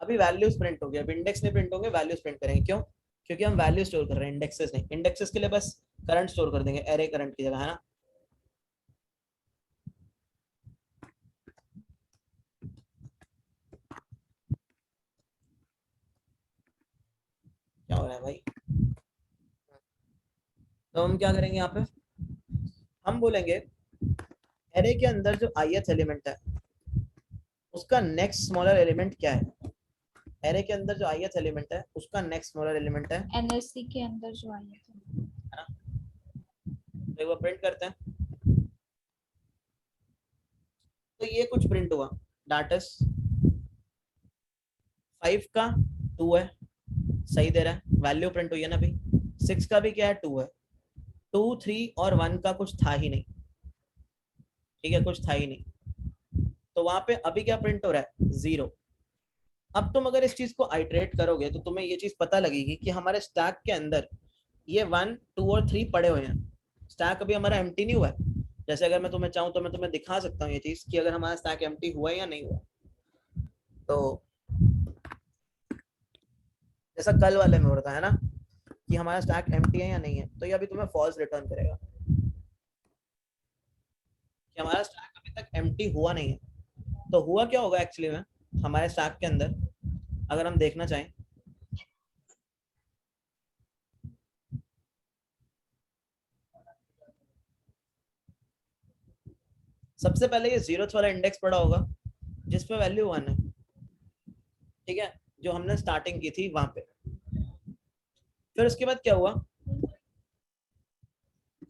S1: अभी वैल्यूज प्रिंट हो गया, अब इंडेक्स नहीं प्रिंट होंगे, वैल्यूज प्रिंट करेंगे। क्यों? क्योंकि हम वैल्यू स्टोर कर रहे हैं, इंडेक्सेस नहीं। इंडेक्सेस के लिए बस करंट स्टोर कर देंगे, एरे करंट की जगह, है ना। क्या हो रहा है भाई? तो हम क्या करेंगे यहाँ पे, हम बोलेंगे एरे के अंदर जो ith एलिमेंट है उसका नेक्स्ट स्मॉलर एलिमेंट क्या है। एरे के अंदर जो ith एलिमेंट है उसका नेक्स्ट स्मॉलर एलिमेंट है
S7: NSC के अंदर जो आई थे,
S1: ना। तो एक बार प्रिंट करते हैं, तो ये कुछ प्रिंट हुआ, दैट इज 5 का 2 है, सही दे रहा है, वैल्यू प्रिंट हुई है ना। अभी 6 का भी क्या है, 2 है। 2, 3 और 1 का कुछ था ही नहीं, ठीक है, कुछ था ही नहीं। तो वहां पे अभी क्या प्रिंट हो रहा है, 0। अब तुम अगर इस चीज को आइटरेट करोगे तो तुम्हें ये चीज पता लगेगी कि हमारे स्टैक के अंदर ये 1, 2 और 3 पड़े हुए हैं। स्टैक अभी हमारा एम्प्टी नहीं हुआ है। जैसे अगर मैं तुम्हें चाहूँ तो मैं तुम्हें दिखा सकता हूँ ये चीज कि अगर हमारा स्टैक एम्प्टी हुआ है या नहीं हुआ। तो जैसा कल वाले में हो रहा था, है ना, कि हमारा स्टैक एम्प्टी है या नहीं है, तो ये अभी तुम्हें फॉल्स रिटर्न करेगा कि हमारा स्टैक अभी तक एम्प्टी हुआ नहीं है। तो हुआ क्या होगा एक्चुअली में हमारे स्टैक के अंदर, अगर हम देखना चाहें, सबसे पहले ये 0th वाला इंडेक्स पड़ा होगा जिसपे वैल्यू 1 है, ठीक है, जो हमने स्टार्टिंग की थी वहां पे। फिर उसके बाद क्या हुआ,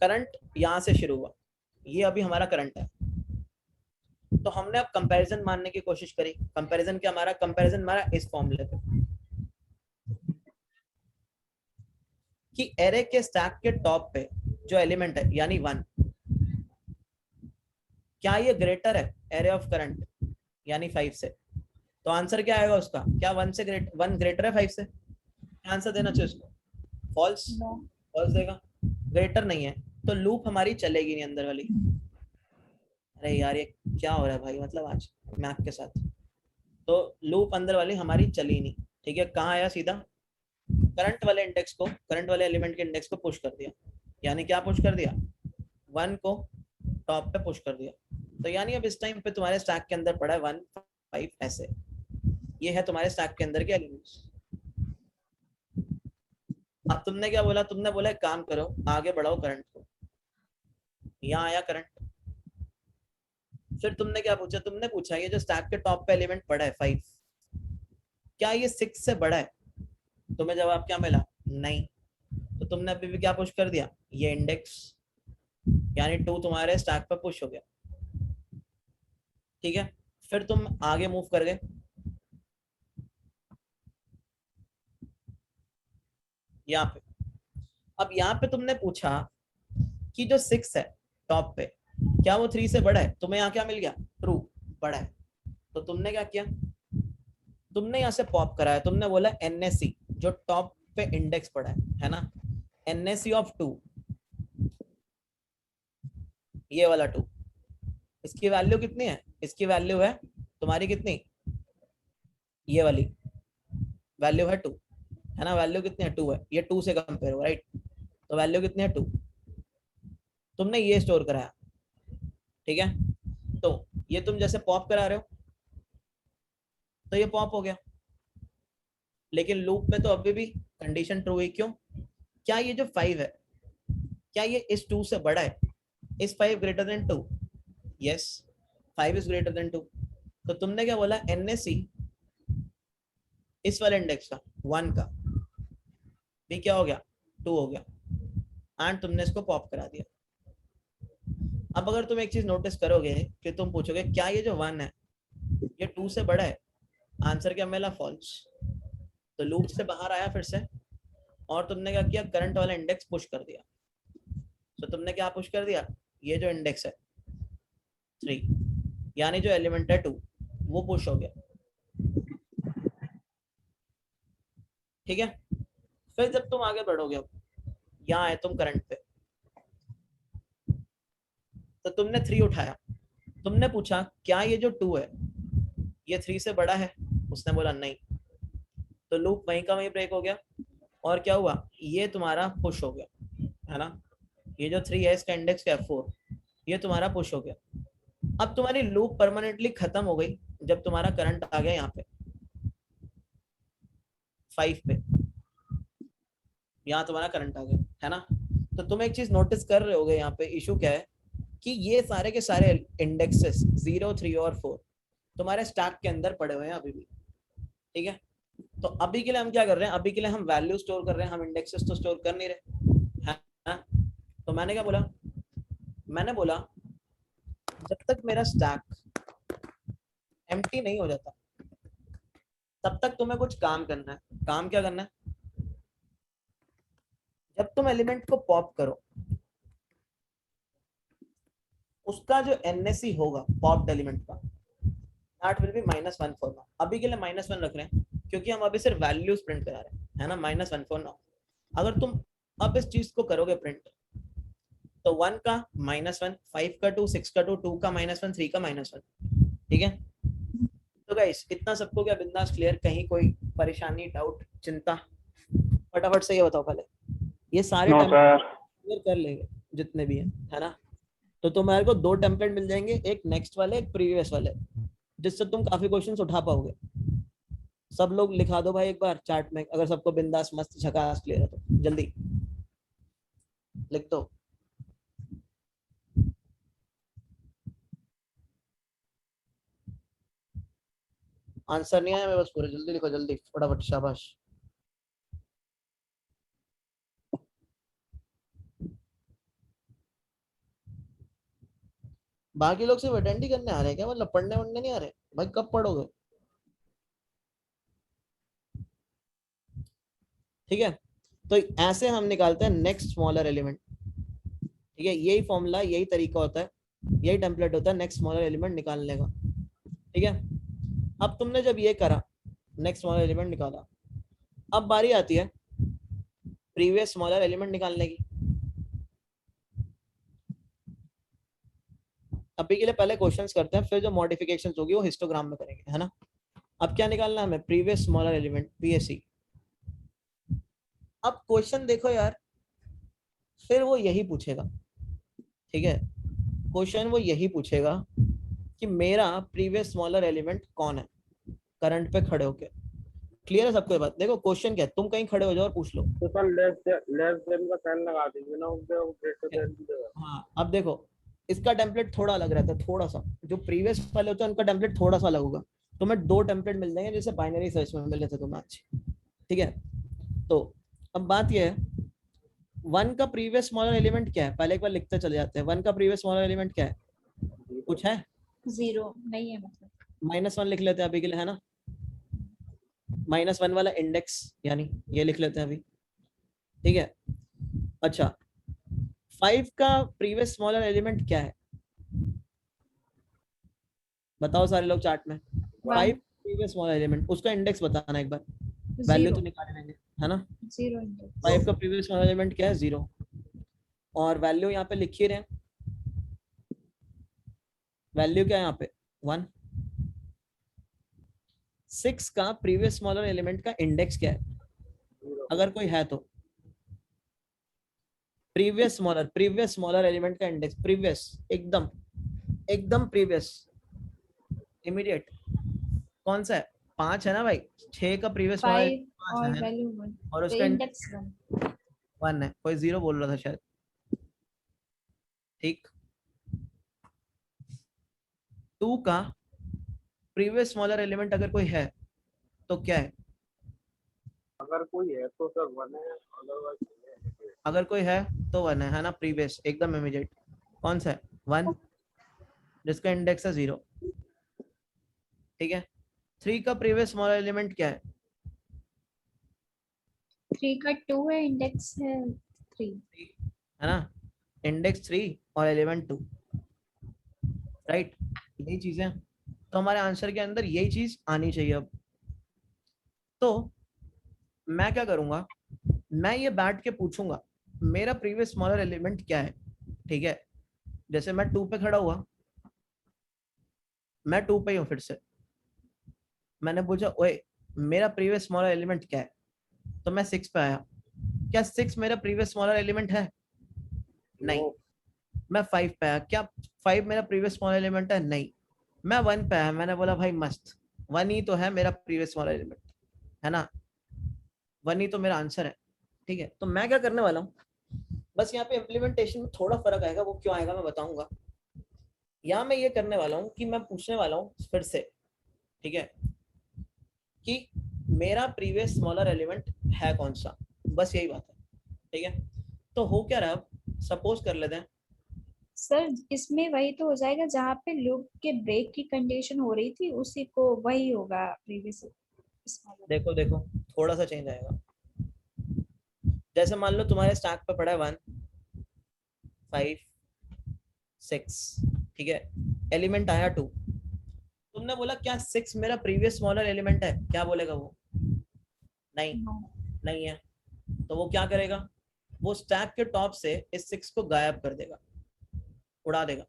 S1: करंट यहां से शुरू हुआ, ये अभी हमारा करंट है। तो हमने अब कंपैरिजन मानने की कोशिश करी। कंपैरिजन क्या, हमारा कंपैरिजन हमारा इस फॉर्मूले पे कि एरे के स्टैक के टॉप पे जो एलिमेंट है यानी 1, क्या ये ग्रेटर है एरे ऑफ करंट यानी 5 से। तो आंसर क्या आएगा उसका, क्या 1 ग्रेटर है 5 से, आंसर देना चाहिए उसको, फॉल्स।
S7: नो,
S1: फॉल्स देगा, ग्रेटर नहीं है तो लूप हमारी चलेगी नहीं अंदर वाली। अरे यार ये क्या हो रहा है भाई, मतलब आज मैप के साथ। तो लूप अंदर वाली हमारी चली नहीं, ठीक है। कहाँ आया, सीधा करंट वाले इंडेक्स को, करंट वाले एलिमेंट के इंडेक्स को पुश कर दिया। यानी क्या पुश कर दिया, 1 को टॉप पे पुश कर दिया। तो यानी अब इस टाइम पे तुम्हारे स्टैक के अंदर पड़ा है 1, 5 ऐसे। ये है तुम्हारे स्टैक के अंदर के एलिमेंट्स। अब तुमने क्या बोला, तुमने बोला एक काम करो, आगे बढ़ाओ करंट को। यहाँ आया करंट। फिर तुमने क्या पूछा, तुमने पूछा ये जो स्टैक के टॉप पे एलिमेंट पड़ा है 5, क्या ये 6 से बड़ा है। तुम्हें जवाब क्या मिला, नहीं। तो तुमने अभी भी क्या पुश कर दिया, ये इंडेक्स, यानी 2 तुम्हारे स्टैक पे पुश हो गया, ठीक है। फिर तुम आगे मूव कर गए, यहाँ पे। अब यहाँ पे तुमने पूछा कि जो 6 है टॉप पे, क्या वो 3 से बड़ा है। तुम्हें यहाँ क्या मिल गया, ट्रू, बड़ा है। तो तुमने क्या किया, तुमने यहाँ से पॉप कराया, तुमने बोला NSE जो टॉप पे इंडेक्स पड़ा है ना, NSE ऑफ 2, ये वाला 2, इसकी वैल्यू कितनी है, इसकी वैल्यू है तुम्हारी कितनी, ये वाली वैल्यू है 2, है ना। वैल्यू कितनी है, 2 है। ये 2 से कंपेयर हुआ, राइट। तो वैल्यू कितनी है, 2। तुमने ये स्टोर कराया, ठीक है। तो ये तुम जैसे पॉप करा रहे हो तो ये पॉप हो गया, लेकिन लूप में तो अभी भी कंडीशन ट्रू हुई। क्यों, क्या ये जो 5 है, क्या ये इस 2 से बड़ा है, इस 5 greater than 2, yes 5 is greater than 2। तो तुमने क्या बोला, NSE इस वाले इंडेक्स का 1 का भी क्या हो गया, 2 हो गया, एंड तुमने इसको पॉप करा दिया। अब अगर तुम एक चीज नोटिस करोगे कि तुम पूछोगे क्या ये जो 1 है ये 2 से बड़ा है, आंसर क्या मिला? फॉल्स। तो लूप से बाहर आया फिर से, और तुमने क्या किया? करंट वाला इंडेक्स पुश कर दिया। तो तुमने क्या पुश कर दिया? ये जो इंडेक्स है 3, यानी जो एलिमेंट है 2 वो पुश हो गया। ठीक है, फिर जब तुम आगे बढ़ोगे, यहाँ आए तुम करंट पे, तो तुमने 3 उठाया, तुमने पूछा क्या ये जो 2 है ये 3 से बड़ा है? उसने बोला नहीं। तो लूप वहीं का वहीं ब्रेक हो गया, और क्या हुआ? ये तुम्हारा पुश हो गया, है ना? ये जो 3 है इसका इंडेक्स क्या है? 4, ये तुम्हारा पुश हो गया। अब तुम्हारी लूप परमानेंटली खत्म हो गई जब तुम्हारा करंट आ गया यहाँ पे 5 पे, यहाँ तुम्हारा करंट आ गया, है ना? तो तुम एक चीज नोटिस कर रहे होगे यहाँ पे इशू क्या है कि ये सारे के सारे इंडेक्सेस 0, 3 और 4 तुम्हारे स्टैक के अंदर पड़े हुए हैं अभी भी। ठीक है, तो अभी के लिए हम क्या कर रहे हैं? अभी के लिए हम वैल्यू स्टोर कर रहे हैं, हम इंडेक्सेस तो स्टोर कर नहीं रहे, है ना? तो मैंने क्या बोला? मैंने बोला जब तक मेरा स्टैक एम्प्टी नहीं हो जाता तब तक तुम्हें कुछ काम करना है। काम क्या करना है? जब तुम एलिमेंट को पॉप करो उसका जो NSE होगा पॉप्ड एलिमेंट का, that will be -1 for now. अभी के लिए -1 रख रहे हैं क्योंकि हम अभी सिर्फ वैल्यूज प्रिंट करा रहे हैं, है ना? -1 फॉर नाउ। अगर तुम अब इस चीज को करोगे प्रिंट, तो 1 का -1, 5 का 2, 6 का 2, 2 का -1, 3 का -1। ठीक है, तो गाइस इतना सबको क्या बिंदास क्लियर? कहीं कोई परेशानी, डाउट, चिंता? फटाफट से ये बताओ पहले। ये सारे
S2: नो सर।
S1: क्लियर कर लेंगे जितने भी हैं, है ना? तो तुम्हारे को 2 टेम्पलेट मिल जाएंगे, एक नेक्स्ट वाले, एक प्रीवियस वाले, जिससे तुम काफी क्वेश्चंस उठा पाओगे। सब लोग लिखा दो भाई एक बार चार्ट में, अगर सबको बिंदास मस्त झकास क्लियर है तो जल्दी लिख दो। आंसर नहीं आया मैं बस पूरे जल्दी लिखो, जल्दी फटाफट, शाबाश। बाकी लोग सिर्फ अटेंड ही करने आ रहे हैं क्या? मतलब पढ़ने वढ़ने नहीं आ रहे भाई? कब पढ़ोगे? ठीक है, तो ऐसे हम निकालते हैं नेक्स्ट स्मॉलर एलिमेंट। ठीक है, यही फॉर्मूला, यही तरीका होता है, यही टेम्पलेट होता है नेक्स्ट स्मॉलर एलिमेंट निकालने का। ठीक है, अब तुमने जब ये करा, नेक्स्ट स्मॉलर एलिमेंट निकाला, अब बारी आती है प्रीवियस स्मॉलर एलिमेंट निकालने की। अभी के लिए पहले क्वेश्चंस करते हैं, फिर जो मॉडिफिकेशंस होगी वो हिस्टोग्राम में करेंगे, है ना? अब क्या निकालना है हमें? Previous smaller element, PSE। अब क्वेश्चन देखो यार, फिर वो यही पूछेगा। ठीक है, क्वेश्चन वो यही पूछेगा कि मेरा प्रीवियस स्मॉलर एलिमेंट कौन है, करंट पे खड़े होके। क्लियर है सबको ये बात? देखो क्वेश्चन क्या है, तुम कहीं खड़े हो जाओ और पूछ लो।
S6: तो सर लेस देन का साइन लगा दीजिए ना उनके ग्रेटर देन की जगह।
S1: हाँ, अब देखो इसका टेम्पलेट थोड़ा अलग रहता है, थोड़ा सा। जो प्रीवियस वाले होते हैं उनका टेम्पलेट थोड़ा सा अलग होगा। तुम्हें 2 टेम्पलेट मिल जाएंगे जैसे बाइनरी सर्च में मिले थे तुम्हें आज। ठीक है, तो अब बात यह है 1 का प्रीवियस स्मॉलर एलिमेंट क्या है? पहले एक बार लिखते चले जाते हैं। 1 का प्रीवियस स्मॉलर एलिमेंट क्या है? कुछ है?
S7: 0 नहीं है मतलब।
S1: -1 लिख लेते हैं अभी के लिए, है ना? -1 वाला इंडेक्स यानी ये लिख लेते हैं अभी। ठीक है, अच्छा 5 का प्रीवियस स्मॉलर एलिमेंट क्या है? बताओ सारे लोग चार्ट में। 5 प्रीवियस स्मॉलर एलिमेंट, उसका इंडेक्स बताना एक बार, वैल्यू तो निकाले रहेंगे, है ना?
S7: 0 इंडेक्स।
S1: 5 का प्रीवियस स्मॉलर एलिमेंट क्या है? 0, और वैल्यू यहाँ पे लिख ही रहे हैं। वैल्यू क्या है यहाँ पे? 1। 6 का प्रीवियस स्मॉलर एलिमेंट का इंडेक्स क्या है अगर कोई है तो? प्रीवियस स्मॉलर एलिमेंट का इंडेक्स, प्रीवियस, एकदम एकदम प्रीवियस, इमीडिएट, कौन सा है? 5 है ना भाई? 6 का प्रीवियस स्मॉलर
S7: 5 और
S1: है
S7: वैल्यू 1
S1: और उसका
S7: इंडेक्स
S1: 1 है। कोई 0 बोल रहा था शायद। ठीक, 2 का प्रीवियस स्मॉलर एलिमेंट अगर कोई है तो क्या है?
S6: अगर कोई है तो सर 1 है, अदरवाइज
S1: अगर कोई है तो 1 है ना? प्रीवियस एकदम इमीडिएट, कौन सा है? 1 जिसका इंडेक्स है 0, ठीक है। 3 का प्रीवियस स्मॉल एलिमेंट क्या है?
S7: 3 का 2 है, इंडेक्स है 3,
S1: है ना, इंडेक्स 3 और एलिमेंट 2, राइट, यही चीजें। तो हमारे आंसर के अंदर यही चीज आनी चाहिए। अब तो मैं क्या करूंगा, मैं ये बैठ के पूछूंगा मेरा प्रीवियस स्मॉलर एलिमेंट क्या है, ठीक है। जैसे मैं 2 पे खड़ा हुआ, मैं 2 पे ही हूँ, फिर से मैंने पूछा ओए मेरा प्रीवियस स्मॉलर एलिमेंट क्या है, तो मैं 6 पे आया। क्या 6 मेरा प्रीवियस स्मॉलर एलिमेंट है? नहीं। मैं 5 पे आया, क्या 5 मेरा प्रीवियस स्मॉलर एलिमेंट है? नहीं। मैं 1 पे आया, मैंने बोला भाई मस्त, 1 ही तो है मेरा प्रीवियस स्मॉलर एलिमेंट, है ना, 1 ही तो मेरा आंसर है, ठीक है। तो मैं क्या करने वाला हूँ, बस यहाँ पे इम्प्लीमेंटेशन में थोड़ा फर्क आएगा, वो क्यों आएगा मैं बताऊंगा। यहाँ मैं ये करने वाला हूँ कि मैं पूछने वाला हूँ फिर से, ठीक है, कि मेरा प्रीवियस स्मॉलर एलिमेंट है कौन सा, बस यही बात है, ठीक है। तो हो क्या रहा है, अब सपोज कर लेते हैं।
S7: सर इसमें वही तो हो जाएगा जहाँ पे लूप के ब्रेक की कंडीशन हो रही थी, उसी को वही होगा प्रीवियस।
S1: देखो देखो थोड़ा सा चेंज आएगा। जैसे मान लो तुम्हारे स्टैक पे पड़ा है 1 5 6, ठीक है, एलिमेंट आया 2, तुमने बोला क्या 6 मेरा प्रीवियस स्मॉलर एलिमेंट है, क्या बोलेगा वो? नहीं, नहीं है। तो वो क्या करेगा, वो स्टैक के टॉप से इस 6 को गायब कर देगा, उड़ा देगा।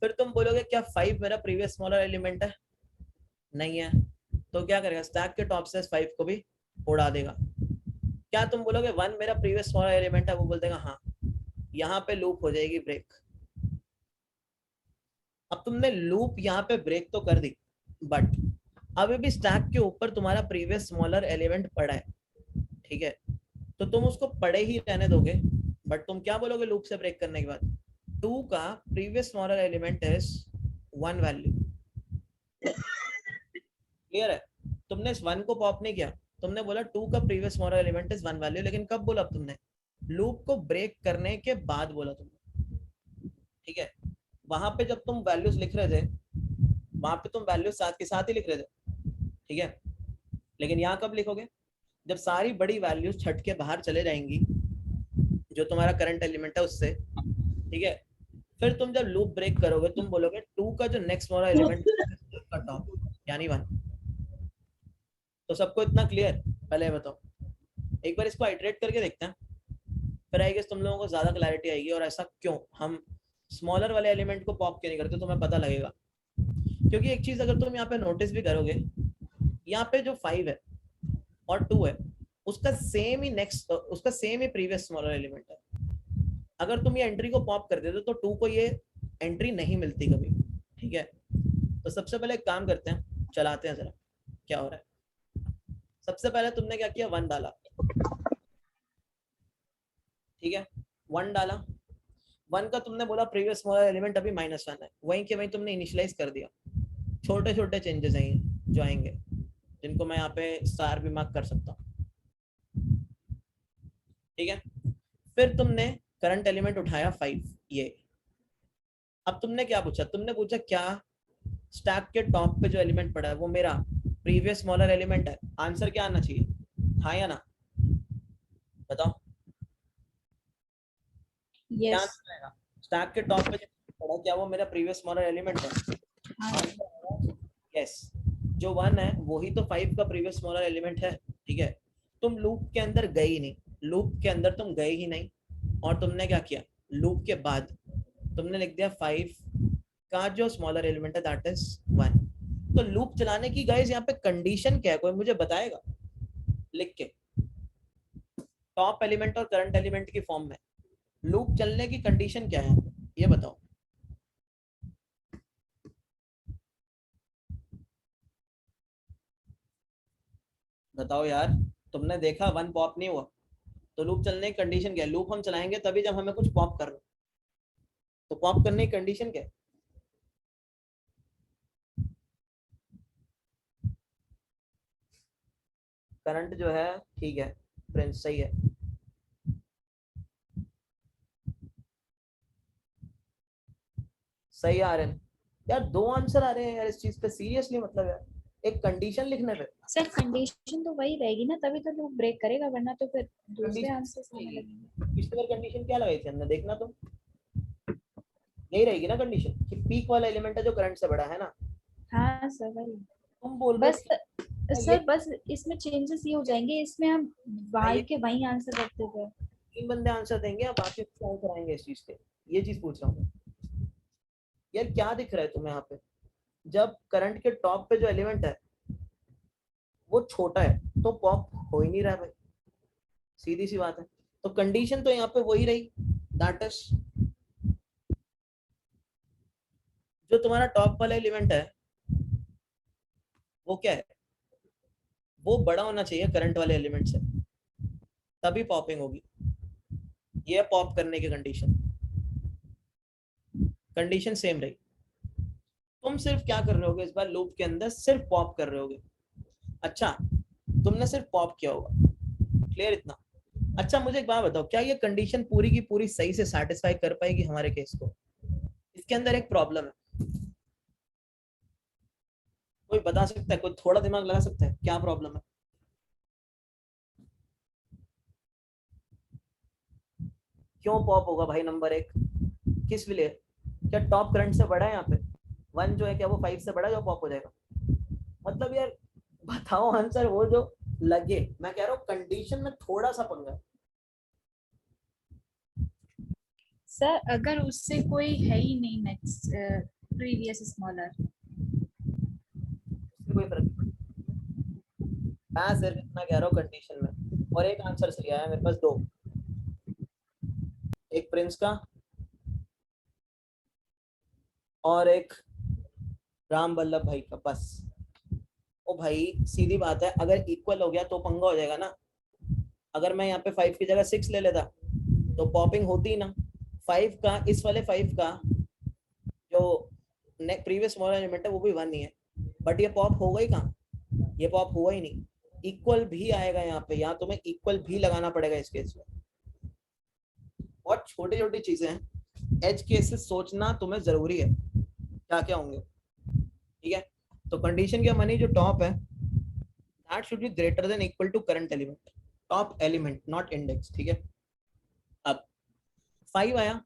S1: फिर तुम बोलोगे क्या 5 मेरा प्रीवियस स्मॉलर एलिमेंट है? नहीं है। तो क्या करेगा, स्टैक के टॉप से 5 को भी उड़ा देगा। क्या तुम बोलोगे 1 मेरा प्रीवियस स्मॉलर एलिमेंट है? वो बोल देगा हाँ। यहाँ पे लूप हो जाएगी ब्रेक। अब तुमने लूप यहाँ पे ब्रेक तो कर दी, बट अभी भी स्टैक के ऊपर तुम्हारा प्रीवियस स्मॉलर एलिमेंट पड़ा है, ठीक है। तो तुम उसको पड़े ही रहने दोगे, बट तुम क्या बोलोगे लूप से ब्रेक करने के बाद, 2 का previous smaller element is 1 value. Clear है? तुमने इस 1 को पॉप नहीं किया, तुमने बोला 2 का previous smaller element is 1 value, लेकिन कब बोला तुमने? लूप को ब्रेक करने के बाद बोला तुमने, ठीक है। वहां पे जब तुम वैल्यूज लिख रहे थे, वहां पे तुम वैल्यूज साथ के साथ ही लिख रहे थे, ठीक है। लेकिन यहाँ कब लिखोगे, जब सारी बड़ी वैल्यूज छट के बाहर चले जाएंगी जो तुम्हारा करंट एलिमेंट है उससे, ठीक है। फिर तुम जब लूप ब्रेक करोगे, तुम बोलोगे 2 का जो नेक्स्ट वाला एलिमेंट का टॉप यानी 1। तो सबको इतना क्लियर? पहले बताओ, एक बार इसको आइटरेट करके देखते हैं, फिर आई गेस तुम लोगों को ज्यादा क्लैरिटी आएगी। और ऐसा क्यों हम स्मॉलर वाले एलिमेंट को पॉप क्यों नहीं करते, तुम्हें पता लगेगा। क्योंकि एक चीज अगर तुम यहाँ पे नोटिस भी करोगे, यहाँ पे जो 5 है और 2 है, उसका सेम ही नेक्स्ट, उसका सेम ही प्रीवियस स्मॉलर एलिमेंट है। अगर तुम ये एंट्री को पॉप कर देते तो 2 को ये एंट्री नहीं मिलती कभी, ठीक है। तो सबसे पहले एक काम करते हैं, चलाते हैं जरा क्या हो रहा है। सबसे पहले तुमने क्या किया, 1 डाला, ठीक है, 1 डाला। 1 का तुमने बोला प्रीवियस स्मॉलर एलिमेंट अभी -1 है, वहीं के वहीं तुमने इनिशियलाइज कर दिया। छोटे छोटे चेंजेस हैं जो आएंगे, जिनको मैं यहाँ पे स्टार भी मार्क कर सकता हूँ, ठीक है। फिर तुमने करंट एलिमेंट उठाया 5, ये। अब तुमने क्या पूछा, तुमने पूछा क्या स्टैक के टॉप पे जो एलिमेंट पड़ा है वो मेरा प्रीवियस स्मॉलर एलिमेंट है? आंसर क्या आना चाहिए, हाँ या ना, बताओ। क्या
S7: यस।
S1: आंसर आएगा, स्टैक के टॉप पे जो पड़ा क्या वो मेरा प्रीवियस स्मॉलर एलिमेंट है? यस। जो 1 है वही तो 5 का प्रीवियस स्मॉलर एलिमेंट है, ठीक है। तुम लूप के अंदर गए ही नहीं, लूप के अंदर तुम गए ही नहीं, और तुमने क्या किया, लूप के बाद तुमने लिख दिया 5 का जो स्मॉलर एलिमेंट है दैट इज 1। तो लूप चलाने की गाइस यहाँ पे कंडीशन क्या है, कोई मुझे बताएगा लिख के? टॉप एलिमेंट और करंट एलिमेंट की फॉर्म में लूप चलने की कंडीशन क्या है, ये बताओ। बताओ यार, तुमने देखा 1 पॉप नहीं हुआ, तो लूप चलने की कंडीशन क्या है? लूप हम चलाएंगे तभी जब हमें कुछ पॉप करना, तो पॉप करने की कंडीशन क्या है? करंट जो है, ठीक है प्रिंस, सही है। सही आ रहे हैं यार, 2 आंसर आ रहे हैं यार इस चीज पे, सीरियसली मतलब यार एक कंडीशन लिखने पे
S7: सर कंडीशन तो वही रहेगी ना, तभी तो लूप ब्रेक करेगा, वरना तो फिर दूसरे
S1: Condition
S7: आंसर्स आने
S1: रहेगी।
S7: लगेंगे।
S1: पिछली बार कंडीशन क्या लगाई थी हमने, देखना तुम, यही रहेगी ना कंडीशन कि पीक वाला एलिमेंट है जो करंट से बड़ा है ना।
S7: हाँ सर वही।
S1: तुम बोल रहे हो
S7: बस
S1: कि ये
S7: सर बस इसमें चेंजेस ये हो जाएंगे, इसमें हम वाई के वही आंसर रखते थे।
S1: 3 बंदे आंसर देंगे, अब बाकी आंसर आएंगे इस चीज के, ये चीज पूछ रहा हूँ यार। क्या दिख रहा है तुम्हें यहाँ पे, जब करंट के टॉप पे जो एलिमेंट है वो छोटा है तो पॉप हो ही नहीं रहा भाई, सीधी सी बात है। तो कंडीशन तो यहाँ पे वही रही, दैट इज जो तुम्हारा टॉप वाला एलिमेंट है वो क्या है, वो बड़ा होना चाहिए करंट वाले एलिमेंट से, तभी पॉपिंग होगी। ये पॉप करने की कंडीशन, कंडीशन सेम रही। तुम सिर्फ क्या कर रहे होगे इस बार लूप के अंदर, सिर्फ पॉप कर रहे होगे। अच्छा तुमने सिर्फ पॉप किया होगा, क्लियर इतना। अच्छा मुझे एक बात बताओ, क्या ये कंडीशन पूरी की पूरी सही से सैटिस्फाई कर पाएगी हमारे केस को? इसके अंदर एक प्रॉब्लम है, कोई बता सकता है, कोई थोड़ा दिमाग लगा सकता है क्या प्रॉब्लम है? क्यों पॉप होगा भाई? नंबर 1 किस लिए, क्या टॉप करंट से बड़ा है यहाँ पे 1 जो है, क्या वो 5 से बड़ा है जो पॉप हो जाएगा? मतलब यार बताओ आंसर वो जो लगे, मैं कह रहा हूँ कंडीशन में थोड़ा सा पंगा है।
S7: सर अगर उससे कोई है ही नहीं नेक्स्ट प्रीवियस स्मॉलर,
S1: कोई फर्क नहीं पड़ता, मैं सिर्फ इतना कह रहा हूँ कंडीशन में। और एक आंसर सही आया मेरे पास 2, एक प्रिंस का और एक राम वल्लभ भाई का, बस। ओ भाई सीधी बात है, अगर इक्वल हो गया तो पंगा हो जाएगा ना। अगर मैं यहाँ पे 5 की जगह 6 ले लेता तो पॉपिंग होती ही ना। 5 का, इस वाले 5 का जो प्रीवियस स्मॉल एलिमेंट है वो भी 1 ही है, बट ये पॉप होगा ही कहाँ, ये पॉप हुआ ही नहीं। इक्वल भी आएगा यहाँ पे, यहाँ तुम्हें इक्वल भी लगाना पड़ेगा इस केस में। बहुत छोटी छोटी चीजें हैं, एज केसेस सोचना तुम्हें जरूरी है क्या क्या होंगे, ठीक है। तो कंडीशन क्या मानी, जो टॉप है that should be greater than equal to current element, top element not index, ठीक है। अब 5 आया,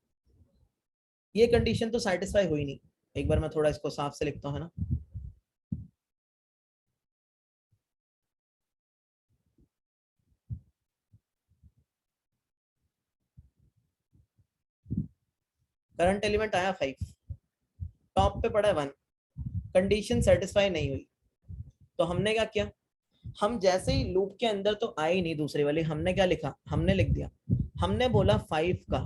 S1: ये कंडीशन तो सेटिस्फाई हुई नहीं। एक बार मैं थोड़ा इसको साफ से लिखता हूँ, है ना। करंट एलिमेंट आया 5, टॉप पे पड़ा है 1, कंडीशन सेटिस्फाई नहीं हुई। तो हमने क्या किया, हम जैसे ही लूप के अंदर तो आए ही नहीं दूसरी वाली, हमने क्या लिखा, हमने लिख दिया, हमने बोला 5 का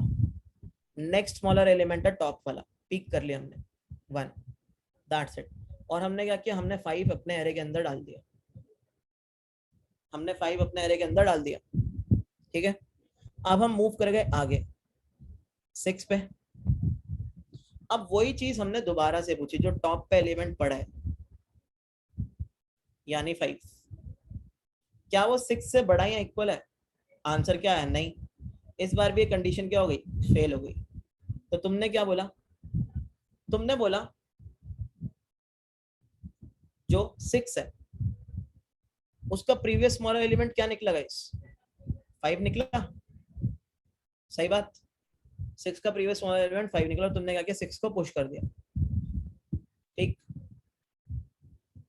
S1: नेक्स्ट स्मॉलर एलिमेंट है टॉप वाला, पिक कर लिया हमने 1, दैट्स इट। और हमने क्या किया, हमने 5 अपने एरे के अंदर डाल दिया, हमने 5 अपने एरे के अंदर डाल दिया, ठीक है। अब हम मूव कर गए आगे 6 पे। अब वही चीज हमने दोबारा से पूछी, जो टॉप पे एलिमेंट पड़ा है यानी 5, क्या वो 6 से बड़ा या इक्वल है? आंसर क्या है, नहीं। इस बार भी कंडीशन क्या हो गई, फेल हो गई। तो तुमने क्या बोला, तुमने बोला जो 6 है उसका प्रीवियस स्मॉलर एलिमेंट क्या निकला गाइस, 5 निकला, सही बात। 6 का प्रीवियस स्मॉलर एलिमेंट 5 निकला, तुमने क्या किया, 6 को पुश कर दिया, ठीक।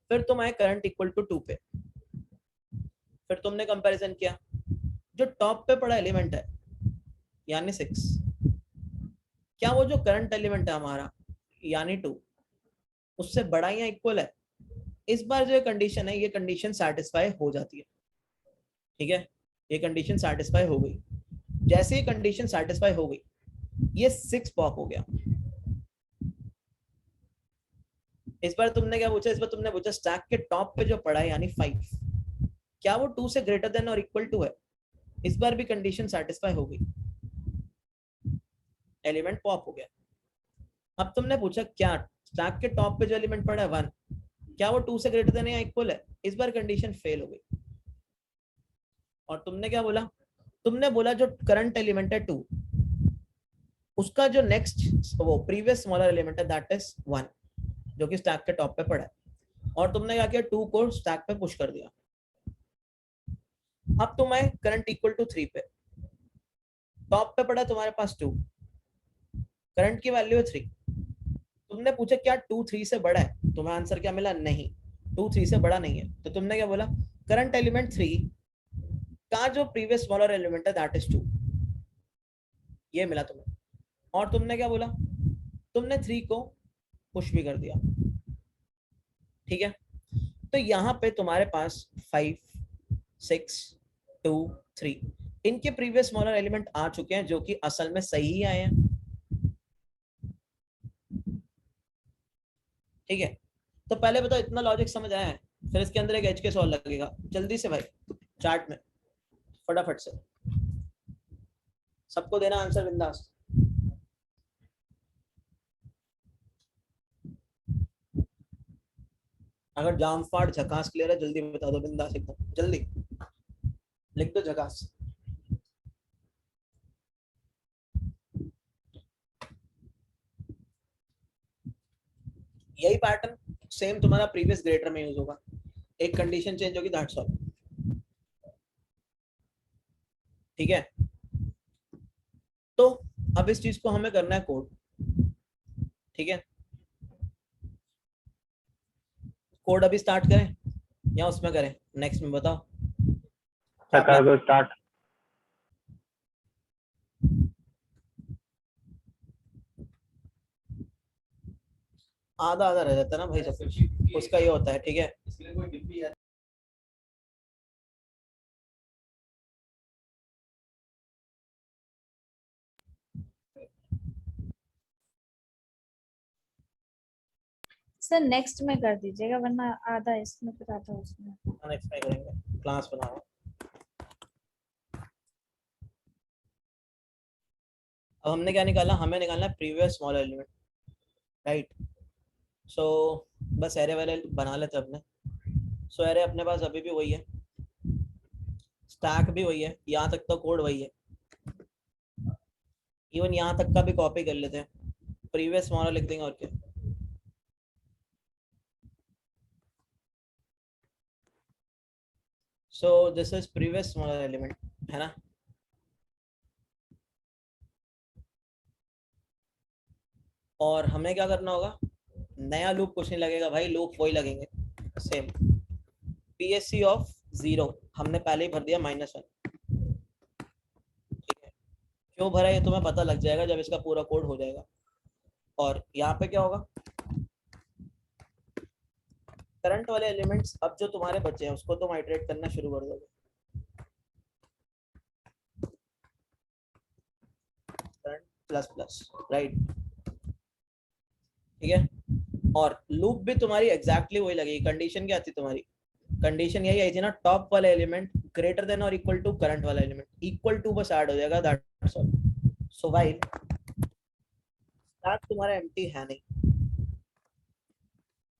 S1: फिर तुम आए करंट इक्वल टू 2 पे, फिर तुमने कंपैरिजन किया, जो टॉप पे पड़ा एलिमेंट है यानी 6, क्या वो जो करंट एलिमेंट है हमारा यानी 2 उससे बड़ा या इक्वल है? इस बार जो कंडीशन है ये कंडीशन सेटिस्फाई हो जाती है, ठीक है। ये कंडीशन सेटिस्फाई हो गई, जैसे ये कंडीशन सेटिस्फाई हो गई ये 6 पॉप हो गया। इस बार तुमने क्या पूछा, इस बार तुमने पूछा स्टैक के टॉप पे जो पड़ा है यानी 5, क्या वो 2 से ग्रेटर देन और इक्वल टू है? इस बार भी कंडीशन सेटिस्फाई हो गई, एलिमेंट पॉप हो गया। अब तुमने पूछा क्या स्टैक के टॉप पे जो एलिमेंट पड़ा है 1, क्या वो 2 से ग्रेटर देन या इक्वल है? इस बार कंडीशन फेल हो गई। और तुमने क्या बोला, तुमने बोला जो करंट एलिमेंट है 2 उसका जो नेक्स्ट वो प्रीवियस स्मॉलर एलिमेंट है दैट इज 1, जो कि स्टैक के टॉप पे पड़ा है, और तुमने क्या किया 2 को स्टैक पे पुश कर दिया। अब तुम्हें करंट इक्वल टू 3 पे, टॉप पे पड़ा तुम्हारे पास 2, करंट की वैल्यू है 3। तुमने पूछा क्या 2 3 से बड़ा है, तुम्हें आंसर क्या मिला, नहीं 2 3 से बड़ा नहीं है। तो तुमने क्या बोला, करंट एलिमेंट 3 का जो प्रीवियस स्मॉलर एलिमेंट है दैट इज 2, ये मिला तुम्हें। और तुमने क्या बोला, तुमने 3 को पुश भी कर दिया, ठीक है। तो यहाँ पे तुम्हारे पास 5 6 2 3 इनके प्रीवियस स्मॉलर एलिमेंट आ चुके हैं, जो कि असल में सही ही आए हैं, ठीक है। तो पहले बताओ इतना लॉजिक समझ आया है, फिर इसके अंदर एक एज के सॉल्व लगेगा, जल्दी से भाई चार्ट में फटाफट से सबको देना आंसर बिंदास। अगर जाम फाड़ झकास क्लियर है जल्दी बता दो बिंदास, एकदम जल्दी लिख दो झकास। यही पैटर्न सेम तुम्हारा प्रीवियस ग्रेटर में यूज होगा, एक कंडीशन चेंज होगी दैट्स ऑल, ठीक है। तो अब इस चीज को हमें करना है कोड, ठीक है। कोड अभी स्टार्ट करें या उसमें करें, नेक्स्ट में बताओ।
S2: कर दो स्टार्ट।
S1: आधा आधा रह जाता है ना भाई सब कुछ, उसका ये होता है, ठीक है।
S5: इसके लिए कोई डिब्बी है?
S7: सर नेक्स्ट में कर दीजिएगा, वरना आधा इसमें फिर आधा उसमें।
S1: नेक्स्ट में करेंगे, क्लास बनाओ। अब हमने क्या निकाला, हमें निकालना है प्रीवियस स्मॉल एलिमेंट, राइट। सो बस एरे वाले बना लेते अपने। सो एरे अपने पास अभी भी वही है, स्टैक भी वही है, यहाँ तक तो कोड वही है, इवन यहाँ तक का भी कॉपी कर लेते हैं, प्रीवियस स्मॉलर लिख देंगे और क्या। So this is previous smaller element, है ना। और हमें क्या करना होगा, नया लूप कुछ नहीं लगेगा भाई, लूप वही लगेंगे सेम। PSC ऑफ 0 हमने पहले ही भर दिया -1, ठीक है। क्यों भरा ये तुम्हें पता लग जाएगा जब इसका पूरा कोड हो जाएगा। और यहाँ पे क्या होगा, करंट वाले एलिमेंट्स अब जो तुम्हारे बचे हैं उसको तुम आइटरेट करना शुरू कर दोगे, करंट प्लस प्लस, राइट, ठीक है। और लूप भी तुम्हारी एग्जैक्टली वही लगेगी। कंडीशन क्या थी तुम्हारी, कंडीशन यही आई थी ना, टॉप वाला एलिमेंट ग्रेटर देन और इक्वल टू करंट वाला एलिमेंट, इक्वल टू बस ऐड हो जाएगा, that's all. So while stack तुम्हारा एम्प्टी है नहीं,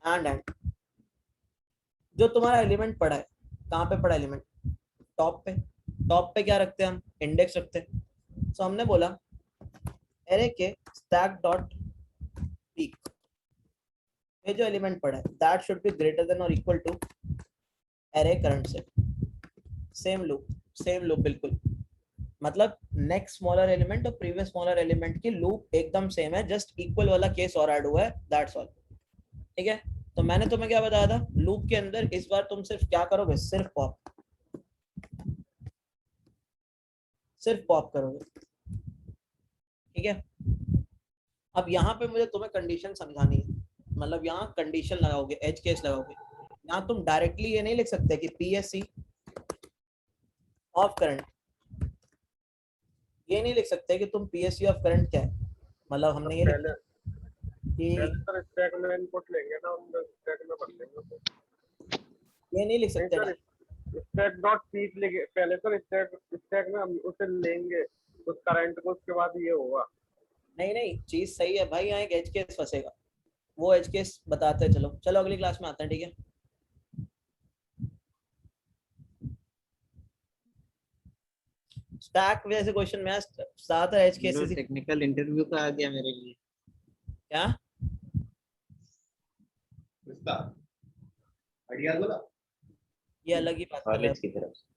S1: एंड जो तुम्हारा एलिमेंट पड़ा है, कहाँ पे पड़ा एलिमेंट, टॉप पे। टॉप पे क्या रखते हैं हम, इंडेक्स रखते हैं। सो हमने बोला एरे के स्टैक डॉट पीक, ये जो एलिमेंट पड़ा है that should be greater then और इक्वल टू एरे करंट से। सेम लूप बिल्कुल, मतलब नेक्स्ट स्मॉलर एलिमेंट और प्रीवियस स्मॉलर एलिमेंट की लूप एकदम सेम है, जस्ट इक्वल वाला केस और ऐड हुआ है, दैट्स ऑल, ठीक है। तो मैंने तुम्हें क्या बताया था, लूप के अंदर इस बार तुम सिर्फ क्या करोगे, सिर्फ पॉप करोगे, ठीक है। अब यहाँ पे मुझे तुम्हें कंडीशन समझानी है, मतलब यहाँ कंडीशन लगाओगे, एज केस लगाओगे। यहाँ तुम डायरेक्टली ये नहीं लिख सकते कि PSC ऑफ करंट, ये नहीं लिख सकते कि तुम PSC ऑफ करंट क्या है, मतलब हमने ये लिखा कि
S6: स्टैक में इनपुट लेंगे ना, उनमें स्टैक में भर लेंगे,
S1: ये नहीं लिख सकते ना।
S6: स्टैक डॉट पीक लेके पहले तो स्टैक में हम उसे लेंगे उस करंट को, उसके बाद ये होगा।
S1: नहीं चीज सही है भाई, यहाँ एक एज केस फंसेगा, वो एज केस बताते हैं। चलो अगली क्लास में आते हैं, ठीक है। स्टैक जैसे क्वेश्चन में ज्यादातर एज केसेस
S8: टेक्निकल इंटरव्यू का आ गया मेरे लिए।
S1: क्या
S5: इसका आइडिया वाला
S1: ये अलग ही बात कर रहे
S8: कॉलेज
S1: हैं।
S8: की तरफ से।